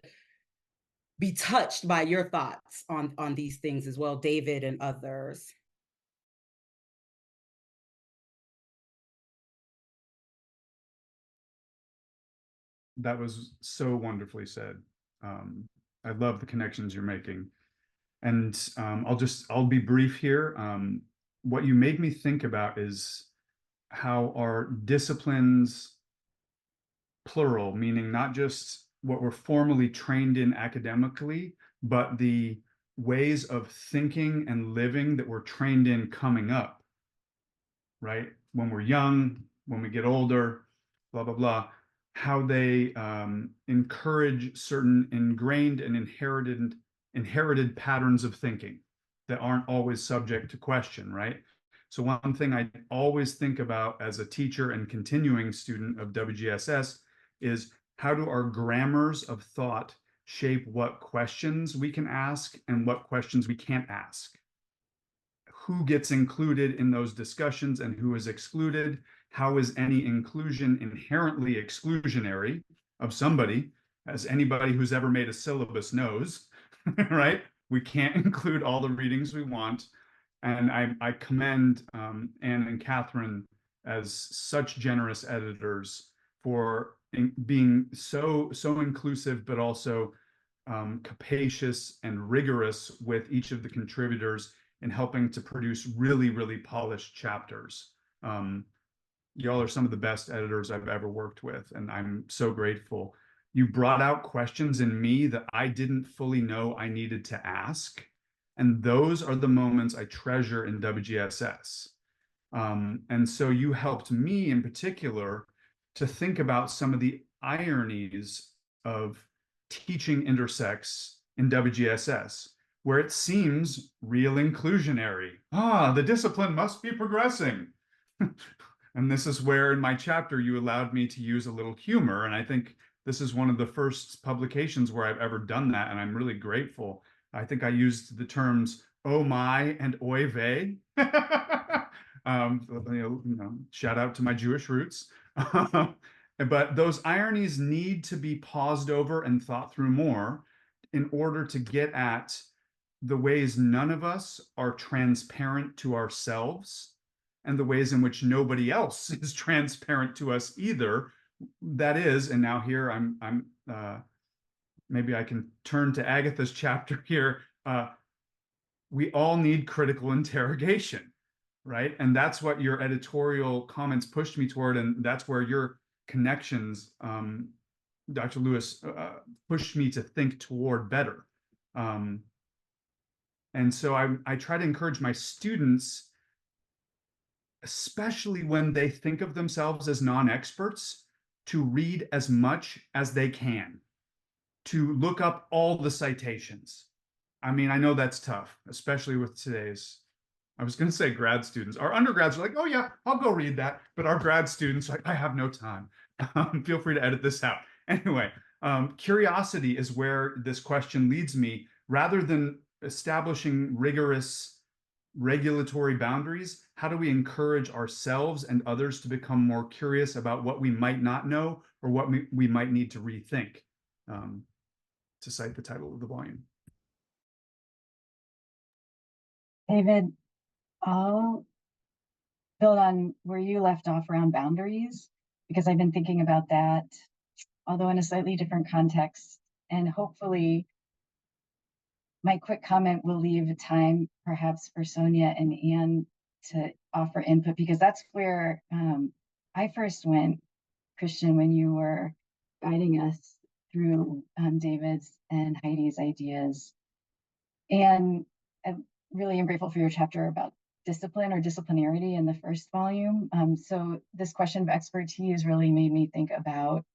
Speaker 2: be touched by your thoughts on these things as well, David and others.
Speaker 8: That was so wonderfully said. I love the connections you're making. And I'll be brief here. What you made me think about is how our disciplines, plural, meaning not just what we're formally trained in academically, but the ways of thinking and living that we're trained in coming up, right? When we're young, when we get older, blah, blah, blah, how they encourage certain ingrained and inherited patterns of thinking that aren't always subject to question, right? So one thing I always think about as a teacher and continuing student of WGSS is how do our grammars of thought shape what questions we can ask and what questions we can't ask? Who gets included in those discussions and who is excluded? How is any inclusion inherently exclusionary of somebody, as anybody who's ever made a syllabus knows, right? We can't include all the readings we want. And I commend Anne and Catherine as such generous editors for being so inclusive, but also capacious and rigorous with each of the contributors in helping to produce really, really polished chapters. Y'all are some of the best editors I've ever worked with, and I'm so grateful. You brought out questions in me that I didn't fully know I needed to ask. And those are the moments I treasure in WGSS. And so you helped me in particular to think about some of the ironies of teaching intersex in WGSS, where it seems real inclusionary. The discipline must be progressing. And this is where in my chapter, you allowed me to use a little humor. And I think this is one of the first publications where I've ever done that. And I'm really grateful. I think I used the terms oh my and oy vey. Shout out to my Jewish roots. But those ironies need to be paused over and thought through more in order to get at the ways none of us are transparent to ourselves and the ways in which nobody else is transparent to us either. That is, and now here I'm maybe I can turn to Agatha's chapter here. We all need critical interrogation, right? And that's what your editorial comments pushed me toward, and that's where your connections, Dr. Lewis, pushed me to think toward better. And so I try to encourage my students, especially when they think of themselves as non-experts, to read as much as they can, to look up all the citations. I mean, I know that's tough, especially with today's, I was going to say grad students. Our undergrads are like, oh yeah, I'll go read that. But our grad students are like, I have no time. Feel free to edit this out. Anyway, curiosity is where this question leads me. Rather than establishing rigorous regulatory boundaries, how do we encourage ourselves and others to become more curious about what we might not know or what we might need to rethink, to cite the title of the volume.
Speaker 6: David, I'll build on where you left off around boundaries, because I've been thinking about that, although in a slightly different context. And hopefully my quick comment will leave time perhaps for Sonia and Anne to offer input, because that's where I first went, Christian, when you were guiding us through David's and Heidi's ideas. And I really am grateful for your chapter about discipline or disciplinarity in the first volume. So this question of expertise really made me think about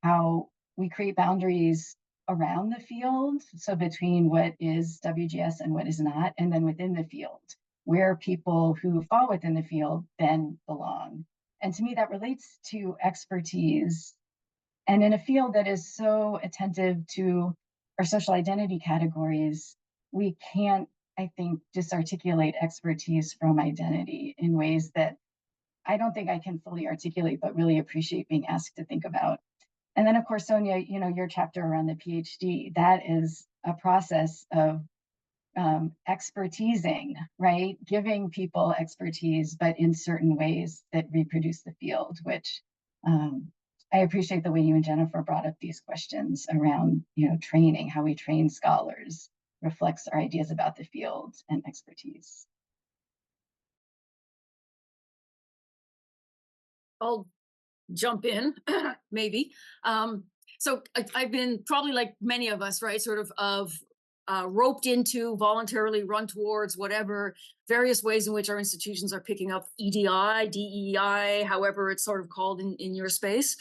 Speaker 6: how we create boundaries around the field. So between what is WGS and what is not, and then within the field, where people who fall within the field then belong. And to me, that relates to expertise. And in a field that is so attentive to our social identity categories, we can't, I think, disarticulate expertise from identity in ways that I don't think I can fully articulate, but really appreciate being asked to think about. And then, of course, Sonia, your chapter around the PhD, that is a process of expertising, right? Giving people expertise, but in certain ways that reproduce the field, which I appreciate the way you and Jennifer brought up these questions around, training, how we train scholars reflects our ideas about the field and expertise.
Speaker 4: I'll jump in, maybe. So I've been probably like many of us, right, sort of roped into, voluntarily run towards, whatever, various ways in which our institutions are picking up EDI, DEI, however it's sort of called in your space.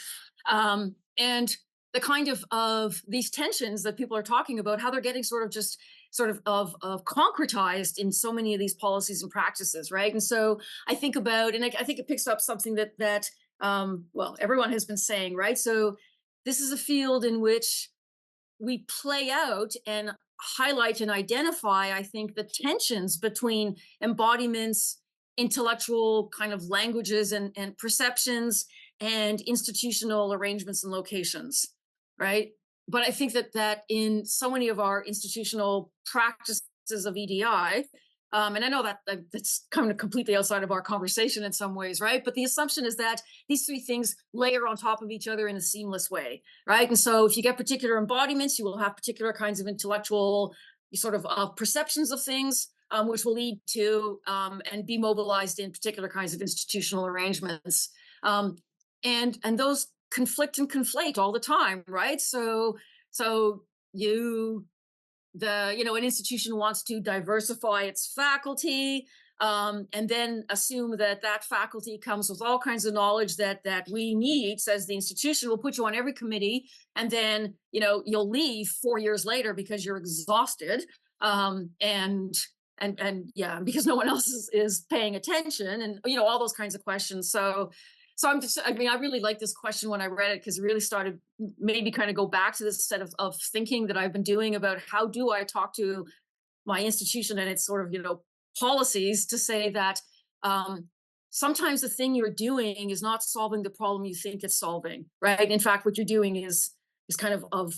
Speaker 4: And the kind of these tensions that people are talking about, how they're getting sort of concretized in so many of these policies and practices, right? And so I think about, and I think it picks up something that well, everyone has been saying, right? So this is a field in which we play out and highlight and identify, I think, the tensions between embodiments, intellectual kind of languages and perceptions, and institutional arrangements and locations, right? But I think that in so many of our institutional practices of EDI, and I know that that's kind of completely outside of our conversation in some ways, right? But the assumption is that these three things layer on top of each other in a seamless way, right? And so if you get particular embodiments, you will have particular kinds of intellectual sort of perceptions of things, which will lead to and be mobilized in particular kinds of institutional arrangements. And those conflict and conflate all the time, right? So an institution wants to diversify its faculty, and then assume that faculty comes with all kinds of knowledge that we need, says the institution. Will put you on every committee, and then you'll leave 4 years later because you're exhausted, and because no one else is paying attention, and all those kinds of questions. So I really like this question when I read it, because it really started maybe kind of go back to this set of thinking that I've been doing about how do I talk to my institution and its sort of, policies, to say that sometimes the thing you're doing is not solving the problem you think it's solving, right? In fact, what you're doing is kind of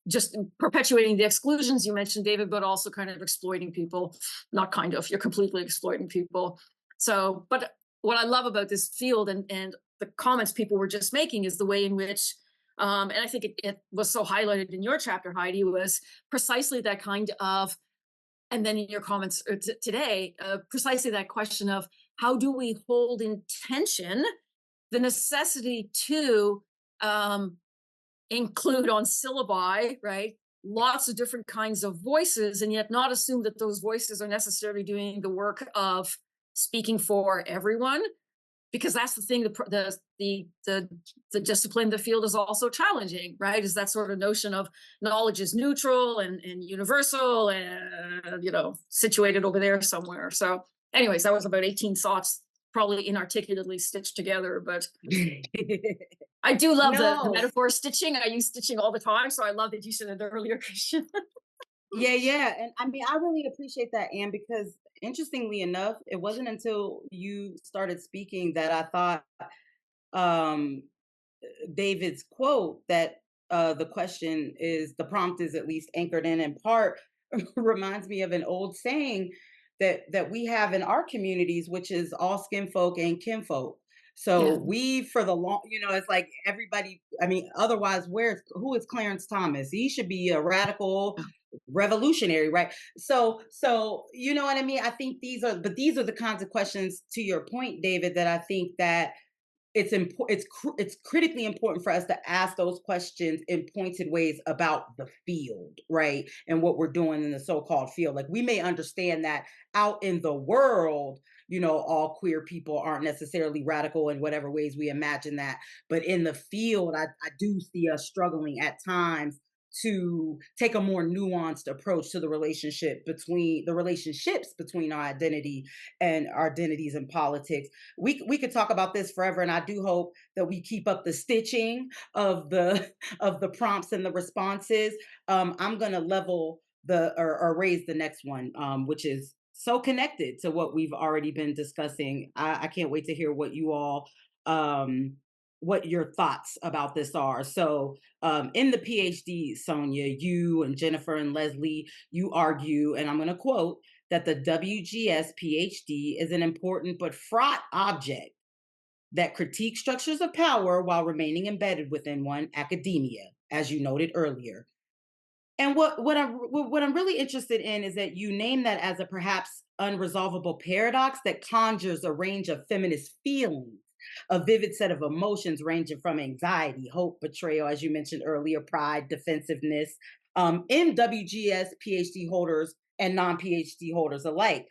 Speaker 4: just perpetuating the exclusions you mentioned, David, but also kind of exploiting people. Not kind of, you're completely exploiting people. So, but what I love about this field and the comments people were just making is the way in which, and I think it was so highlighted in your chapter, Heidi, was precisely that kind of, and then in your comments today, precisely that question of how do we hold in tension the necessity to include on syllabi, right, lots of different kinds of voices, and yet not assume that those voices are necessarily doing the work of speaking for everyone, because that's the thing. The discipline, the field is also challenging, right? Is that sort of notion of knowledge is neutral and universal and situated over there somewhere. So, anyways, that was about 18 thoughts, probably inarticulately stitched together, but I do love the metaphor stitching. I use stitching all the time, so I love that you said it earlier, Christian.
Speaker 2: Yeah. And I really appreciate that, Anne, because interestingly enough, it wasn't until you started speaking that I thought David's quote that the question is, the prompt is at least anchored in part, reminds me of an old saying that we have in our communities, which is all skin folk and kinfolk. So we, for the long, it's like everybody, otherwise, who is Clarence Thomas? He should be a radical revolutionary, right? So you know what I mean? I think these are the kinds of questions, to your point, David, that I think that it's critically important for us to ask those questions in pointed ways about the field, right? And what we're doing in the so-called field. Like, we may understand that out in the world, all queer people aren't necessarily radical in whatever ways we imagine that. But in the field, I do see us struggling at times to take a more nuanced approach to the relationships between our identity and our identities in politics. We could talk about this forever, and I do hope that we keep up the stitching of the prompts and the responses. I'm gonna level or raise the next one, which is so connected to what we've already been discussing. I can't wait to hear what you all what your thoughts about this are. So in the PhD, Sonia, you and Jennifer and Leslie, you argue, and I'm going to quote, that the WGS PhD is an important but fraught object that critique structures of power while remaining embedded within one, academia, as you noted earlier. And what I'm really interested in is that you name that as a perhaps unresolvable paradox that conjures a range of feminist feelings, a vivid set of emotions ranging from anxiety, hope, betrayal, as you mentioned earlier, pride, defensiveness, in WGS PhD holders and non-PhD holders alike.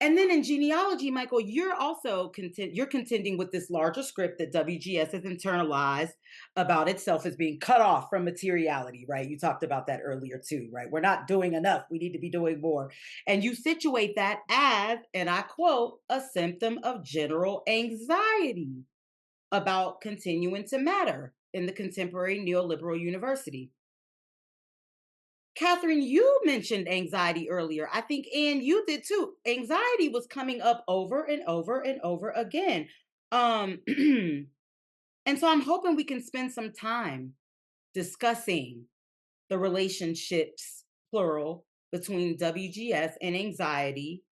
Speaker 2: And then in genealogy, Michael, you're also you're contending with this larger script that WGS has internalized about itself as being cut off from materiality, right? You talked about that earlier too, right? We're not doing enough. We need to be doing more. And you situate that as, and I quote, a symptom of general anxiety about continuing to matter in the contemporary neoliberal university. Catherine, you mentioned anxiety earlier. I think, Anne, you did too. Anxiety was coming up over and over and over again. And so I'm hoping we can spend some time discussing the relationships, plural, between WGS and anxiety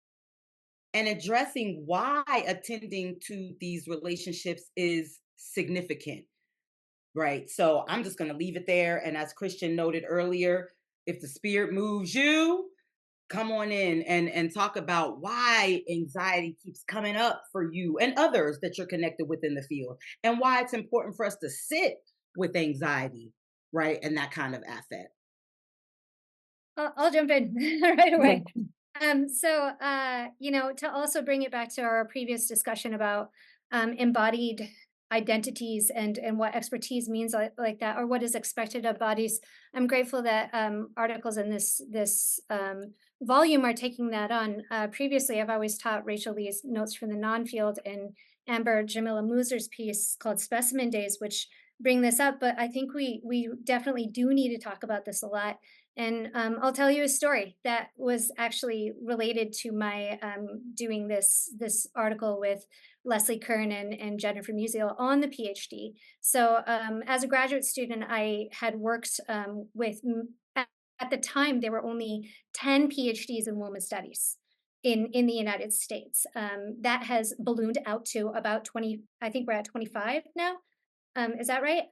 Speaker 2: and addressing why attending to these relationships is significant, right? So I'm just going to leave it there. And as Christian noted earlier, if the spirit moves you, come on in and talk about why anxiety keeps coming up for you and others that you're connected with in the field, and why it's important for us to sit with anxiety, right? And that kind of affect.
Speaker 5: I'll jump in right away. To also bring it back to our previous discussion about embodied identities and what expertise means like that, or what is expected of bodies. I'm grateful that articles in this volume are taking that on. Previously, I've always taught Rachel Lee's Notes from the Non-Field and Amber Jamila Muser's piece called Specimen Days, which bring this up, but I think we definitely do need to talk about this a lot. And I'll tell you a story that was actually related to my doing this article with Leslie Kern and Jennifer Musial on the PhD. So as a graduate student, I had worked at the time, there were only 10 PhDs in women's studies in the United States. That has ballooned out to about 20, I think we're at 25 now. Is that right?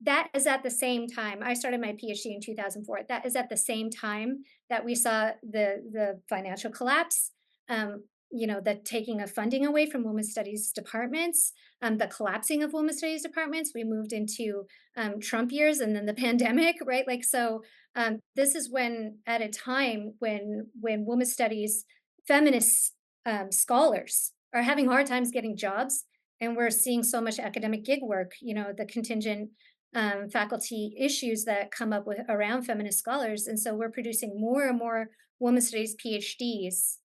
Speaker 5: That is at the same time. I started my PhD in 2004. That is at the same time that we saw the financial collapse, the taking of funding away from women's studies departments, the collapsing of women's studies departments. We moved into Trump years and then the pandemic, right? This is when, at a time when women's studies feminist scholars are having hard times getting jobs. And we're seeing so much academic gig work, the contingent faculty issues that come up with around feminist scholars. And so we're producing more and more women's studies PhDs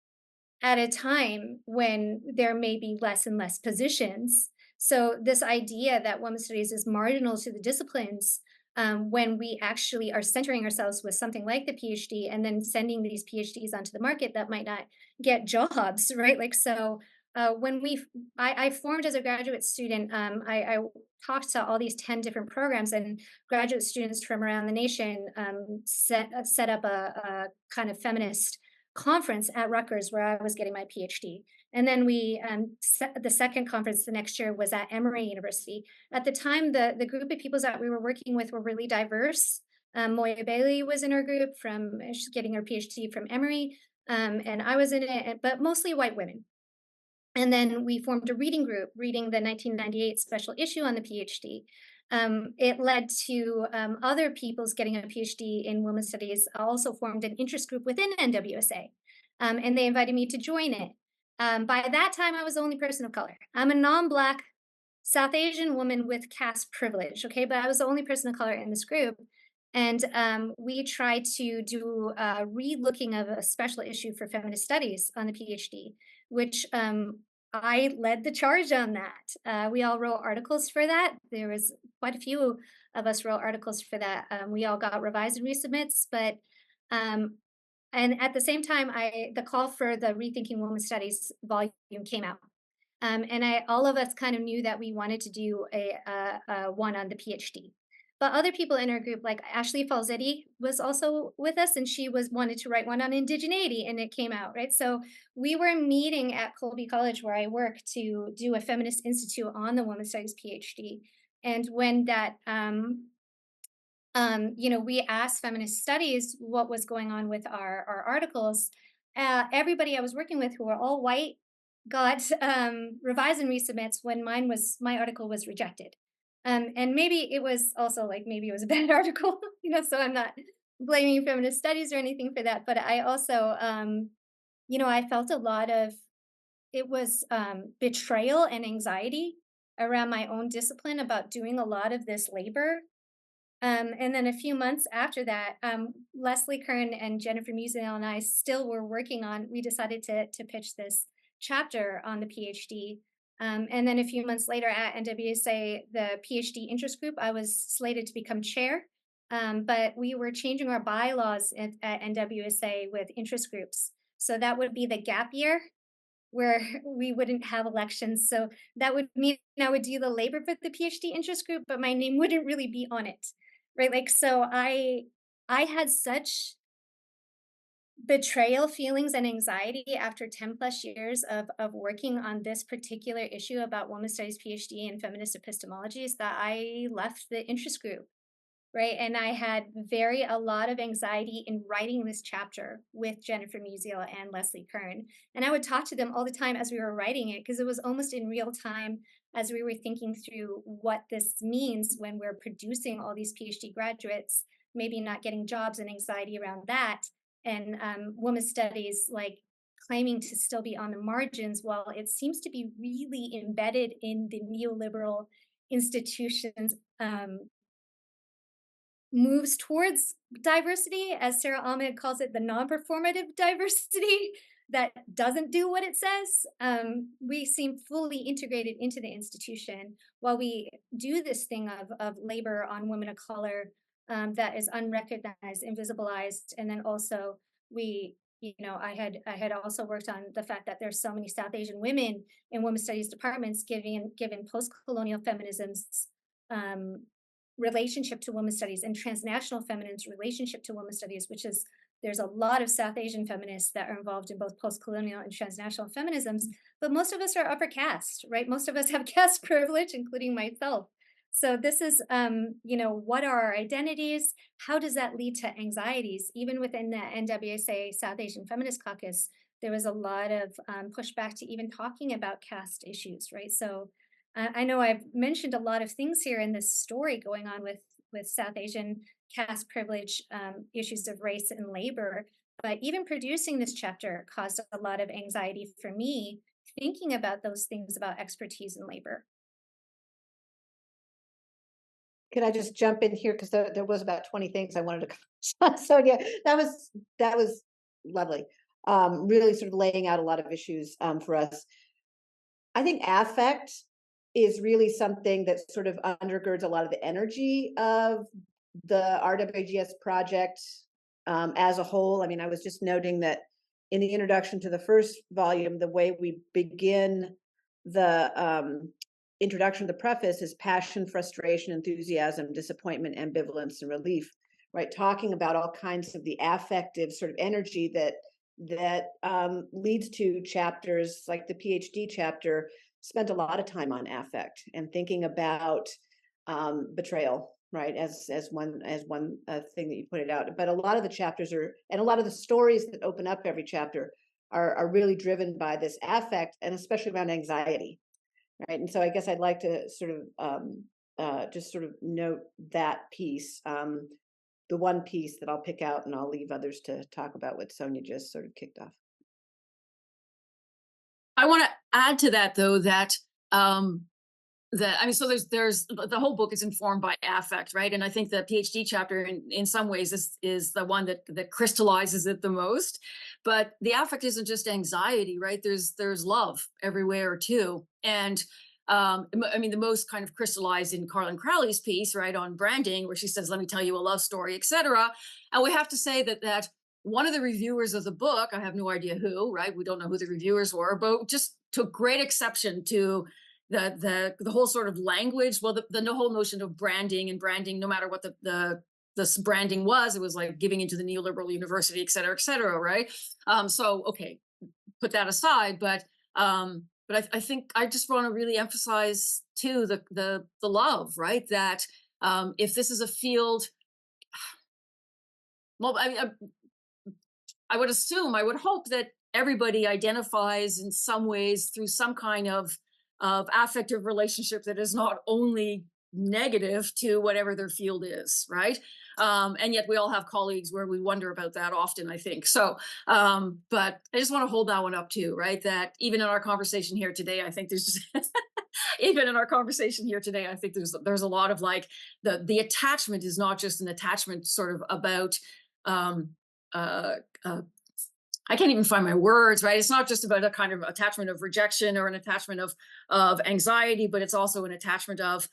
Speaker 5: at a time when there may be less and less positions. So this idea that women's studies is marginal to the disciplines, when we actually are centering ourselves with something like the PhD and then sending these PhDs onto the market that might not get jobs, right? When I formed as a graduate student, I talked to all these 10 different programs, and graduate students from around the nation set up a kind of feminist conference at Rutgers where I was getting my PhD. And then the second conference the next year was at Emory University. At the time, the group of people that we were working with were really diverse. Moya Bailey was in our group she's getting her PhD from Emory, and I was in it, but mostly white women. And then we formed a reading group, reading the 1998 special issue on the PhD. It led to other people's getting a PhD in women's studies, also formed an interest group within NWSA, and they invited me to join it. By that time, I was the only person of color. I'm a non-Black South Asian woman with caste privilege, okay? But I was the only person of color in this group. And we tried to do a re-looking of a special issue for feminist studies on the PhD, which I led the charge on that. We all wrote articles for that. There was quite a few of us wrote articles for that. We all got revised and resubmits, but and at the same time, the call for the Rethinking Women's Studies volume came out. And all of us kind of knew that we wanted to do a one on the PhD. But other people in our group, like Ashley Falzetti was also with us, and she wanted to write one on indigeneity, and it came out, right? So we were meeting at Colby College where I work to do a feminist institute on the women's studies PhD. And when that we asked feminist studies what was going on with our articles. Everybody I was working with, who were all white, got revised and resubmits when my article was rejected. And maybe it was also like, maybe it was a bad article, so I'm not blaming feminist studies or anything for that. But I also, I felt a lot of, it was betrayal and anxiety around my own discipline about doing a lot of this labor. And then a few months after that, Leslie Kern and Jennifer Musial and I still were working on, we decided to pitch this chapter on the PhD. And then a few months later at NWSA, the PhD interest group, I was slated to become chair. But we were changing our bylaws at NWSA with interest groups. So that would be the gap year where we wouldn't have elections. So that would mean I would do the labor for the PhD interest group, but my name wouldn't really be on it. Right. Like, so I had such betrayal feelings and anxiety after 10 plus years of working on this particular issue about women's studies PhD and feminist epistemologies that I left the interest group. Right. And I had a lot of anxiety in writing this chapter with Jennifer Musial and Leslie Kern. And I would talk to them all the time as we were writing it, because it was almost in real time as we were thinking through what this means when we're producing all these PhD graduates, maybe not getting jobs and anxiety around that. And women's studies, like claiming to still be on the margins while it seems to be really embedded in the neoliberal institutions moves towards diversity, as Sarah Ahmed calls it, the non-performative diversity that doesn't do what it says. We seem fully integrated into the institution while we do this thing of labor on women of color that is unrecognized, invisibilized, and then also I had also worked on the fact that there's so many South Asian women in women's studies departments given post-colonial feminisms relationship to women's studies and transnational feminists' relationship to women's studies, which is, there's a lot of South Asian feminists that are involved in both post-colonial and transnational feminisms, but most of us are upper caste, right? Most of us have caste privilege, including myself. So this is, what are our identities? How does that lead to anxieties? Even within the NWSA South Asian Feminist Caucus, there was a lot of pushback to even talking about caste issues, right? So I know I've mentioned a lot of things here in this story going on with South Asian caste privilege, issues of race and labor, but even producing this chapter caused a lot of anxiety for me, thinking about those things about expertise in labor.
Speaker 3: Can I just jump in here? Because there was about 20 things I wanted to comment on. So yeah, that was lovely. Really sort of laying out a lot of issues for us. I think affect is really something that sort of undergirds a lot of the energy of the RWGS project as a whole. I mean, I was just noting that in the introduction to the first volume, the way we begin the introduction, the preface is passion, frustration, enthusiasm, disappointment, ambivalence, and relief, right? Talking about all kinds of the affective sort of energy that leads to chapters like the PhD chapter. Spent a lot of time on affect and thinking about betrayal, right? As one thing that you pointed out. But a lot of the chapters and a lot of the stories that open up every chapter are really driven by this affect, and especially around anxiety, right? And so I guess I'd like to sort of just sort of note that piece, the one piece that I'll pick out, and I'll leave others to talk about what Sonia just sort of kicked off.
Speaker 4: I want to add to that, though, that so there's the whole book is informed by affect, right? And I think the PhD chapter in some ways is the one that crystallizes it the most. But the affect isn't just anxiety, right? There's love everywhere too. And the most kind of crystallized in Carlin Crowley's piece, right, on branding, where she says, "Let me tell you a love story," etc. And we have to say that one of the reviewers of the book, I have no idea who, right? We don't know who the reviewers were, but just took great exception to the whole sort of language, well, the whole notion of branding, no matter what this branding was, it was like giving into the neoliberal university, et cetera, right? So, okay, put that aside, but I think I just want to really emphasize too the love, right? That if this is a field, well, I would assume, I would hope that everybody identifies in some ways through some kind of affective relationship that is not only negative to whatever their field is, right? And yet we all have colleagues where we wonder about that often, I think. So, but I just want to hold that one up too, right? That even in our conversation here today, I think there's even in our conversation here today, I think there's a lot of like the attachment is not just an attachment sort of about I can't even find my words, right? It's not just about a kind of attachment of rejection or an attachment of anxiety, but it's also an attachment of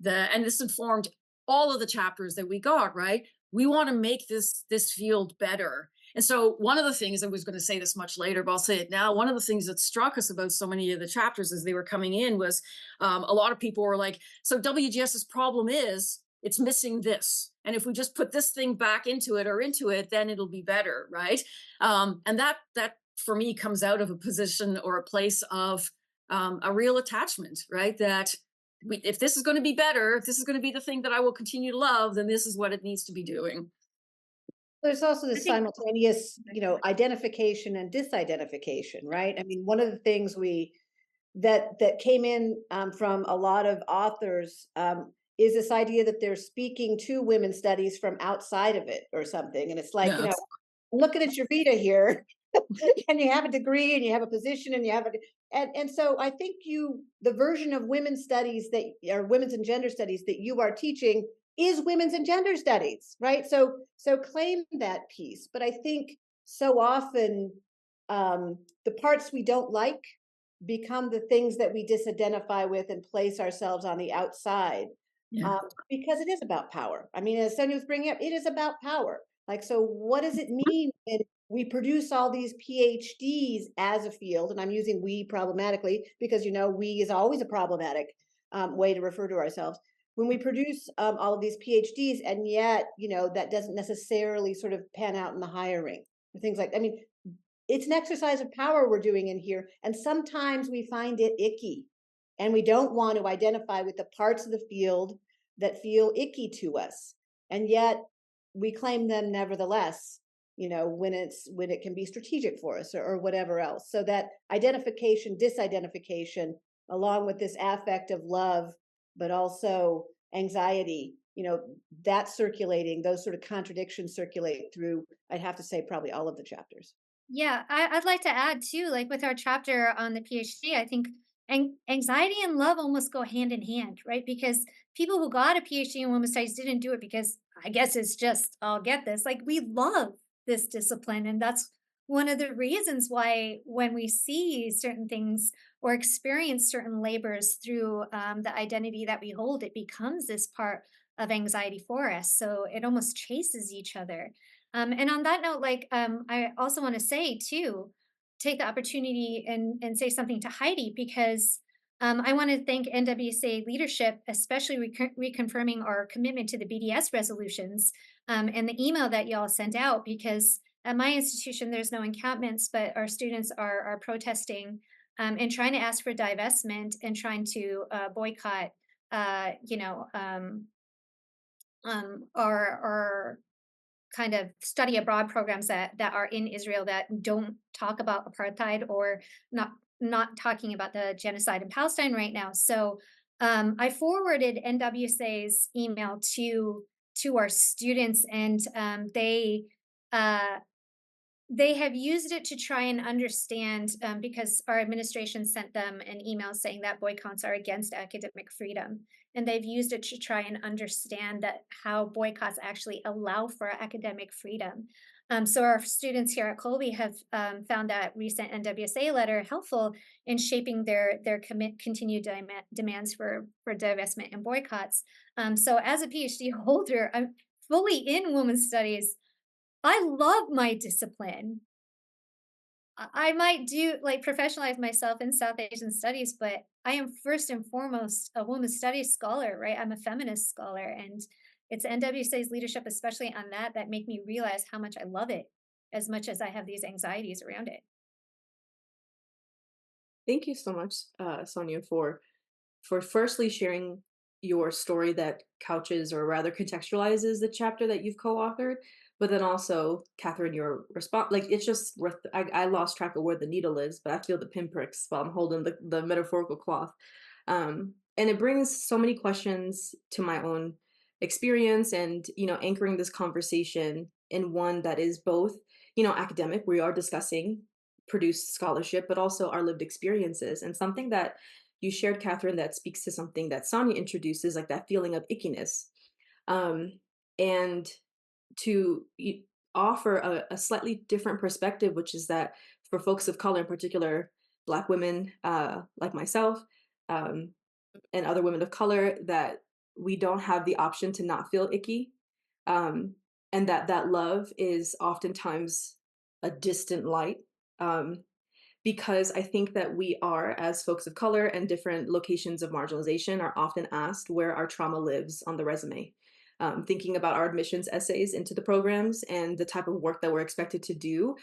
Speaker 4: and this informed all of the chapters that we got, right? We want to make this field better. And so one of the things, I was going to say this much later, but I'll say it now, one of the things that struck us about so many of the chapters as they were coming in was a lot of people were like, so WGS's problem is it's missing this. And if we just put this thing back into it, then it'll be better, right? And that for me comes out of a position or a place of a real attachment, right? That if this is going to be better, if this is going to be the thing that I will continue to love, then this is what it needs to be doing.
Speaker 3: There's also this simultaneous, identification and disidentification, right? I mean, one of the things that came in from a lot of authors is this idea that they're speaking to women's studies from outside of it or something. And it's like,
Speaker 4: Yes.
Speaker 3: looking at your vita here, and you have a degree and you have a position and you have and so I think the version of women's studies or women's and gender studies that you are teaching is women's and gender studies, right? So claim that piece. But I think so often the parts we don't like become the things that we disidentify with and place ourselves on the outside.
Speaker 4: Yeah.
Speaker 3: Because it is about power. I mean, as Sonia was bringing up, it is about power. Like, so what does it mean when we produce all these PhDs as a field? And I'm using we problematically because, we is always a problematic way to refer to ourselves. When we produce all of these PhDs, and yet, that doesn't necessarily sort of pan out in the hiring, things like, I mean, it's an exercise of power we're doing in here. And sometimes we find it icky. And we don't want to identify with the parts of the field that feel icky to us. And yet we claim them nevertheless, when it can be strategic for us or whatever else. So that identification, disidentification, along with this affect of love, but also anxiety, that's circulating, those sort of contradictions circulate through, I'd have to say, probably all of the chapters.
Speaker 5: Yeah, I'd like to add too, like with our chapter on the PhD, I think anxiety and love almost go hand in hand, right? Because people who got a PhD in women's studies didn't do it because I guess it's just, I'll get this. Like we love this discipline. And that's one of the reasons why when we see certain things or experience certain labors through the identity that we hold, it becomes this part of anxiety for us. So it almost chases each other. And on that note, I also want to say too, take the opportunity and say something to Heidi, because I want to thank NWSA leadership, especially reconfirming our commitment to the BDS resolutions and the email that y'all sent out, because at my institution, there's no encampments, but our students are protesting and trying to ask for divestment and trying to boycott, our kind of study abroad programs that are in Israel that don't talk about apartheid or not talking about the genocide in Palestine right now. So I forwarded NWSA's email to our students, and they have used it to try and understand, because our administration sent them an email saying that boycotts are against academic freedom. And they've used it to try and understand that how boycotts actually allow for academic freedom. So our students here at Colby have found that recent NWSA letter helpful in shaping their continued demands for divestment and boycotts. So as a PhD holder, I'm fully in women's studies. I love my discipline. I might do like professionalize myself in South Asian studies, but I am first and foremost a women's studies scholar, right? I'm a feminist scholar, and it's NWCA's leadership, especially on that, that make me realize how much I love it, as much as I have these anxieties around it.
Speaker 1: Thank you so much, Sonia, for firstly sharing your story that couches or rather contextualizes the chapter that you've co-authored, but then also, Catherine, your response, like it's just worth, I lost track of where the needle is, but I feel the pinpricks while I'm holding the metaphorical cloth. And it brings so many questions to my own experience and, anchoring this conversation in one that is both, academic, we are discussing produced scholarship, but also our lived experiences. And something that you shared, Catherine, that speaks to something that Sonia introduces, like that feeling of ickiness. And to offer a slightly different perspective, which is that for folks of color, in particular, Black women like myself, um, and other women of color, that we don't have the option to not feel icky. And that love is oftentimes a distant light. Because I think that we are, as folks of color and different locations of marginalization, are often asked where our trauma lives on the resume. Thinking about our admissions essays into the programs and the type of work that we're expected to do,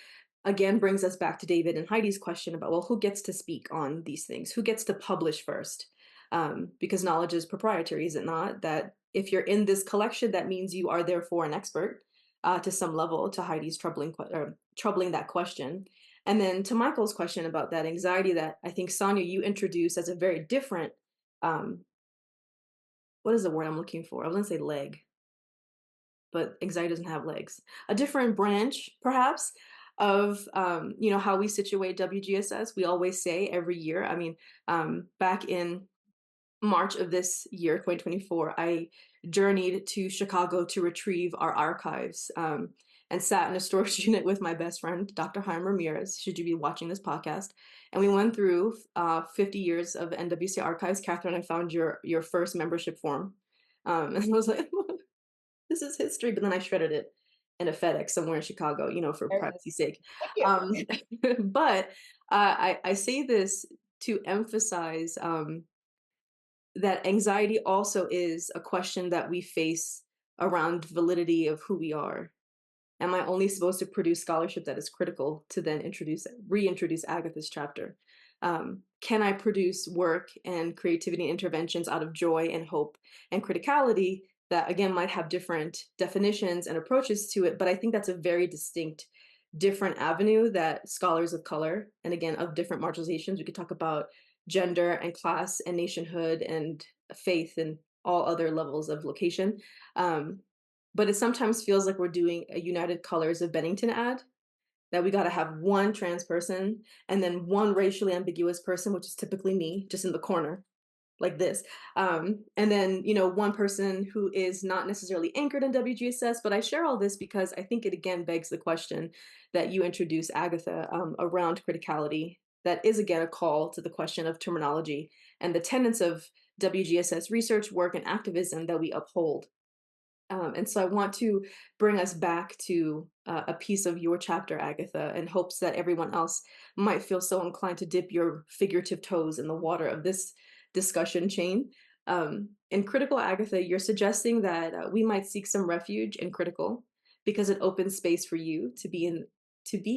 Speaker 1: again, brings us back to David and Heidi's question about, well, who gets to speak on these things? Who gets to publish first? Because knowledge is proprietary, is it not? That if you're in this collection, that means you are therefore an expert to some level, to Heidi's troubling that question. And then to Michael's question about that anxiety that I think, Sonia, you introduced as a very different, what is the word I'm looking for? I wouldn't say leg, but anxiety doesn't have legs. A different branch, perhaps, of, how we situate WGSS. We always say every year, back in March of this year, 2024, I journeyed to Chicago to retrieve our archives, and sat in a storage unit with my best friend, Dr. Chaim Ramirez, should you be watching this podcast. And we went through 50 years of NWC archives. Catherine, I found your first membership form. And I was like, this is history. But then I shredded it in a FedEx somewhere in Chicago, for privacy's sake. But I say this to emphasize that anxiety also is a question that we face around validity of who we are. Am I only supposed to produce scholarship that is critical to then reintroduce Agatha's chapter? Can I produce work and creativity and interventions out of joy and hope and criticality that, again, might have different definitions and approaches to it? But I think that's a very distinct, different avenue that scholars of color, and again, of different marginalizations, we could talk about gender and class and nationhood and faith and all other levels of location. But it sometimes feels like we're doing a United Colors of Bennington ad, that we got to have one trans person and then one racially ambiguous person, which is typically me, just in the corner like this. And then, one person who is not necessarily anchored in WGSS, but I share all this because I think it again begs the question that you introduce, Agatha, around criticality. That is again a call to the question of terminology and the tenets of WGSS research work and activism that we uphold. And so I want to bring us back to a piece of your chapter, Agatha, in hopes that everyone else might feel so inclined to dip your figurative toes in the water of this discussion chain. In Critical, Agatha, you're suggesting that we might seek some refuge in Critical because it opens space for you to be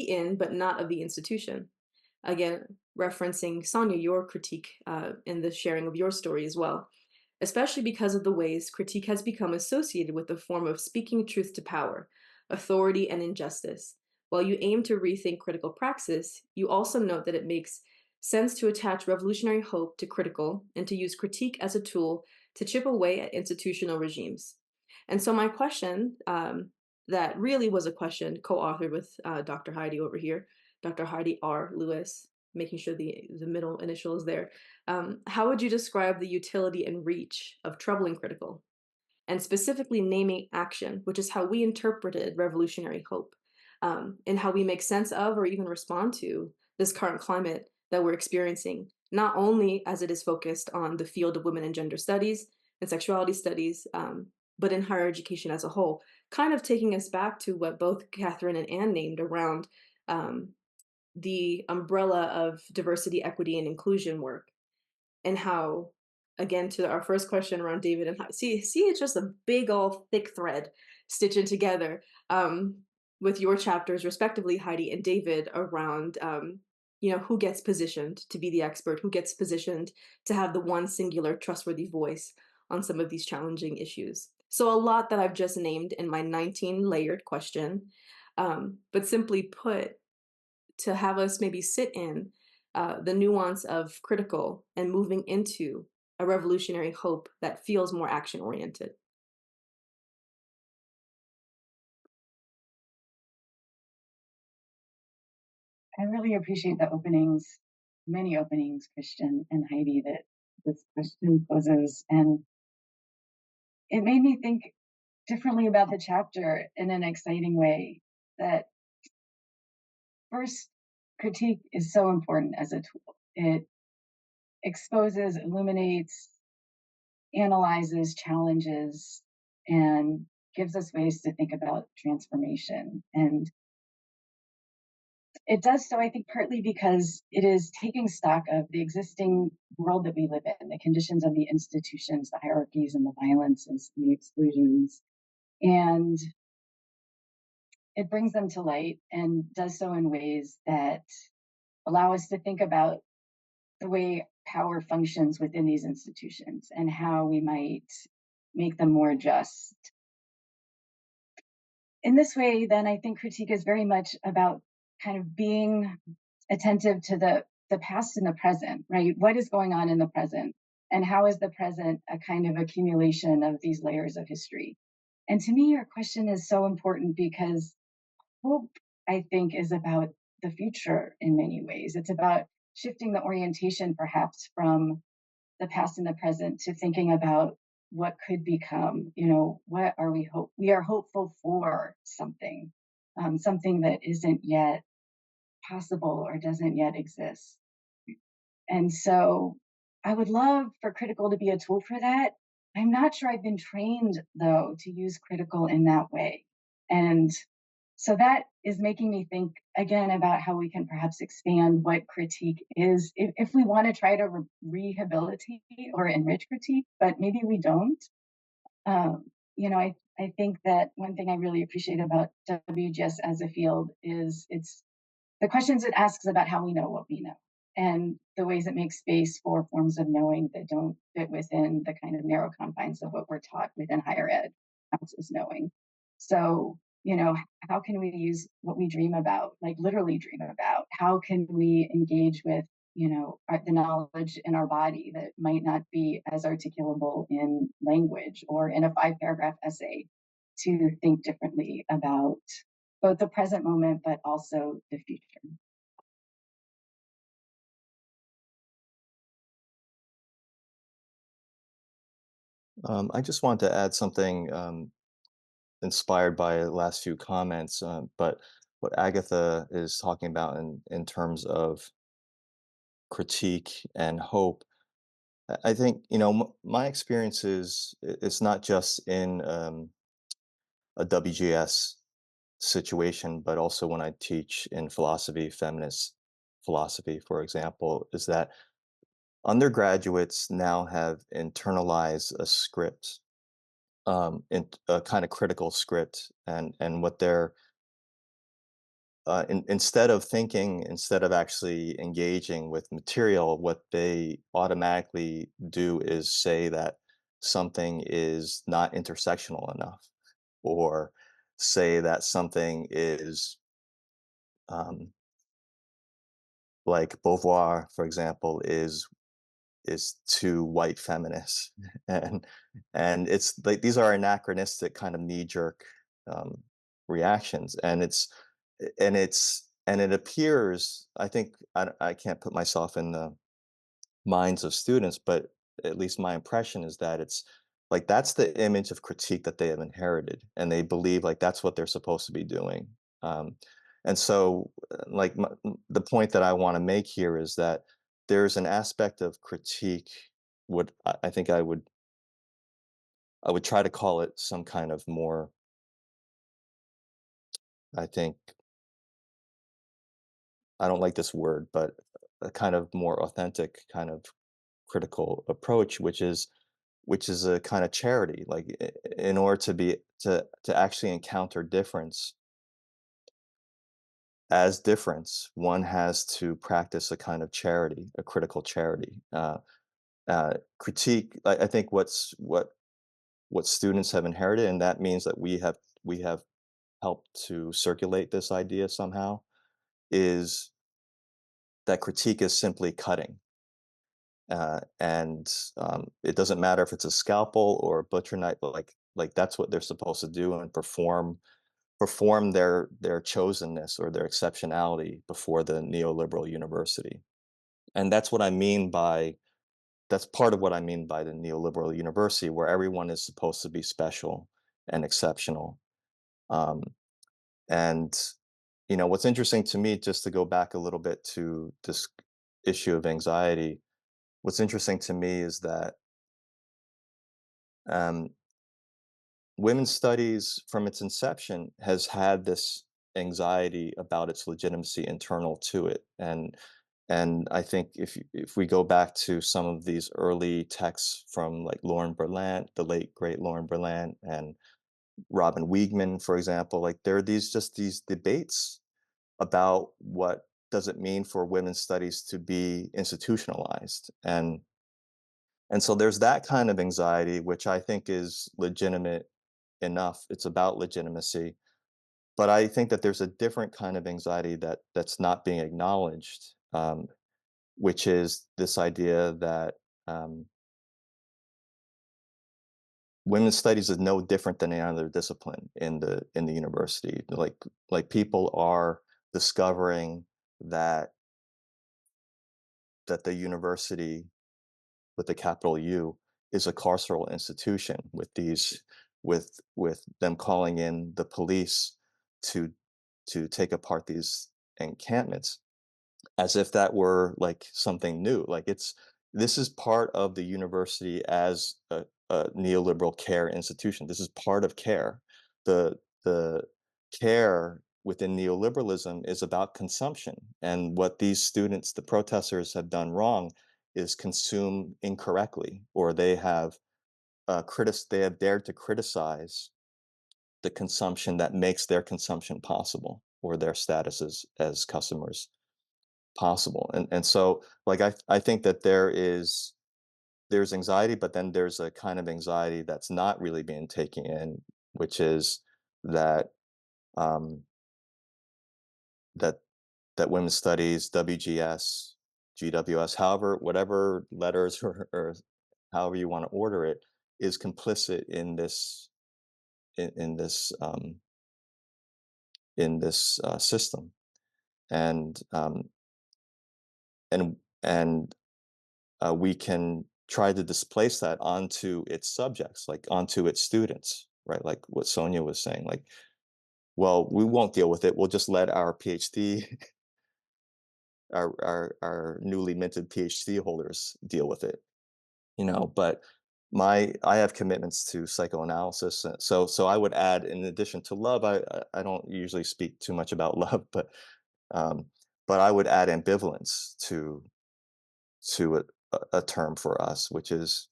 Speaker 1: in, but not of the institution. Again, referencing, Sonia, your critique in the sharing of your story as well, especially because of the ways critique has become associated with the form of speaking truth to power, authority, and injustice. While you aim to rethink critical praxis, you also note that it makes sense to attach revolutionary hope to critical and to use critique as a tool to chip away at institutional regimes. And so my question, that really was a question co-authored with Dr. Heidi over here, Dr. Heidi R. Lewis, making sure the middle initial is there. How would you describe the utility and reach of troubling critical, and specifically naming action, which is how we interpreted revolutionary hope, and how we make sense of or even respond to this current climate that we're experiencing, not only as it is focused on the field of women and gender studies and sexuality studies, but in higher education as a whole, kind of taking us back to what both Catherine and Anne named around the umbrella of diversity, equity, and inclusion work, and how, again, to our first question around David and see, it's just a big old thick thread stitching together with your chapters, respectively, Heidi and David, around who gets positioned to be the expert, who gets positioned to have the one singular trustworthy voice on some of these challenging issues. So a lot that I've just named in my 19-layered question, but simply put, to have us maybe sit in the nuance of critical and moving into a revolutionary hope that feels more action-oriented.
Speaker 6: I really appreciate the openings, many openings, Christian and Heidi, that this question poses. And it made me think differently about the chapter in an exciting way. That first, critique is so important as a tool. It exposes, illuminates, analyzes, challenges, and gives us ways to think about transformation. And it does so, I think, partly because it is taking stock of the existing world that we live in, the conditions of the institutions, the hierarchies and the violences and the exclusions. And it brings them to light and does so in ways that allow us to think about the way power functions within these institutions and how we might make them more just. In this way, then, I think critique is very much about kind of being attentive to the past and the present, right? What is going on in the present? And how is the present a kind of accumulation of these layers of history? And to me, your question is so important because hope, I think, is about the future in many ways. It's about shifting the orientation, perhaps, from the past and the present to thinking about what could become. What are we are hopeful for something, something that isn't yet possible or doesn't yet exist. And so I would love for critical to be a tool for that. I'm not sure I've been trained, though, to use critical in that way. And so that is making me think again about how we can perhaps expand what critique is, if we want to try to rehabilitate or enrich critique, but maybe we don't. I think that one thing I really appreciate about WGS as a field is it's the questions it asks about how we know what we know, and the ways it makes space for forms of knowing that don't fit within the kind of narrow confines of what we're taught within higher ed, counts as knowing. So, how can we use what we dream about, like literally dream about? How can we engage with, the knowledge in our body that might not be as articulable in language or in a 5-paragraph essay, to think differently about both the present moment, but also the future.
Speaker 7: I just want to add something inspired by the last few comments, but what Agatha is talking about in terms of critique and hope. I think, my experience is it's not just in a WGS situation, but also when I teach in philosophy, feminist philosophy, for example, is that undergraduates now have internalized a script, in a kind of critical script, and what they're instead of actually engaging with material, what they automatically do is say that something is not intersectional enough, or say that something is um, like Beauvoir, for example, is too white feminist, and it's like these are anachronistic kind of knee jerk um, reactions, and it appears, I think, I can't put myself in the minds of students, but at least my impression is that it's like that's the image of critique that they have inherited, and they believe like that's what they're supposed to be doing. Um, and so, like the point that I want to make here is that there's an aspect of critique. What I think I would try to call it some kind of more, I think, I don't like this word, but a kind of more authentic kind of critical approach, which is a kind of charity. Like in order to be to actually encounter difference as difference, one has to practice a kind of charity, a critical charity. Critique. I think what students have inherited, and that means that we have helped to circulate this idea somehow, is that critique is simply cutting. And it doesn't matter if it's a scalpel or a butcher knife, but like that's what they're supposed to do and perform their chosenness or their exceptionality before the neoliberal university. And that's part of what I mean by the neoliberal university, where everyone is supposed to be special and exceptional. Um, and what's interesting to me, just to go back a little bit to this issue of anxiety, what's interesting to me is that um, women's studies from its inception has had this anxiety about its legitimacy internal to it. And I think if we go back to some of these early texts from like Lauren Berlant, the late great Lauren Berlant, and Robin Wiegman, for example, like there are these debates about what does it mean for women's studies to be institutionalized. And so there's that kind of anxiety, which I think is legitimate enough. It's about legitimacy. But I think that there's a different kind of anxiety that's not being acknowledged, which is this idea that um, women's studies is no different than any other discipline in the university. Like people are discovering that the university with the capital U is a carceral institution with them calling in the police to take apart these encampments as if that were like something new. Like this is part of the university as a neoliberal care institution. This is part of care. The care within neoliberalism is about consumption, and what these students, the protesters, have done wrong is consume incorrectly, or they have they have dared to criticize the consumption that makes their consumption possible, or their status as customers possible. And so like I think that there's anxiety, but then there's a kind of anxiety that's not really being taken in, which is that um, that women's studies, WGS, GWS, however, whatever letters or however you want to order it, is complicit in this in this system. And and and we can try to displace that onto its subjects, like onto its students, right? Like what Sonia was saying, like, well, we won't deal with it. We'll just let our PhD, our newly minted PhD holders deal with it, But I have commitments to psychoanalysis, so I would add, in addition to love, I don't usually speak too much about love, um, but I would add ambivalence to a term for us, which is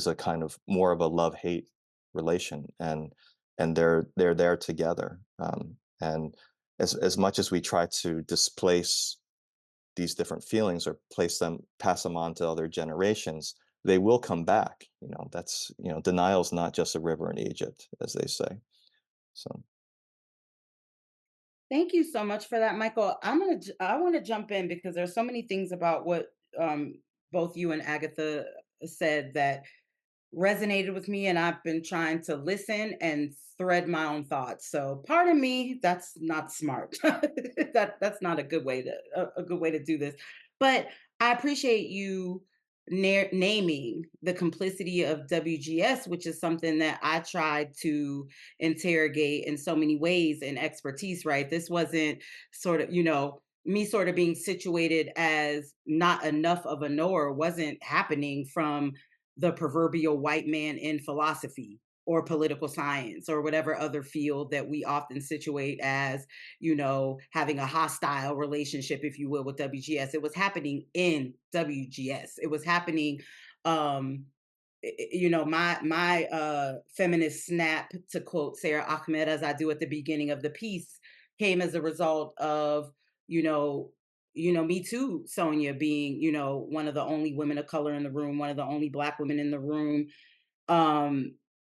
Speaker 7: a kind of more of a love-hate relation, and they're there together. And as much as we try to displace these different feelings or pass them on to other generations, they will come back. That's denial is not just a river in Egypt, as they say. So
Speaker 2: Thank you so much for that, Michael. I want to jump in because there's so many things about what both you and Agatha said that resonated with me, and I've been trying to listen and thread my own thoughts. So pardon me, that's not smart. That's not a good way to a good way to do this. But I appreciate you naming the complicity of WGS, which is something that I tried to interrogate in so many ways in expertise, right? This wasn't sort of, me sort of being situated as not enough of a knower wasn't happening from the proverbial white man in philosophy or political science or whatever other field that we often situate as, you know, having a hostile relationship, if you will, with WGS. It was happening in WGS. It was happening, you know, my feminist snap, to quote Sarah Ahmed, as I do at the beginning of the piece, came as a result of, you know, me too, Sonia, being, you know, one of the only women of color in the room, one of the only Black women in the room,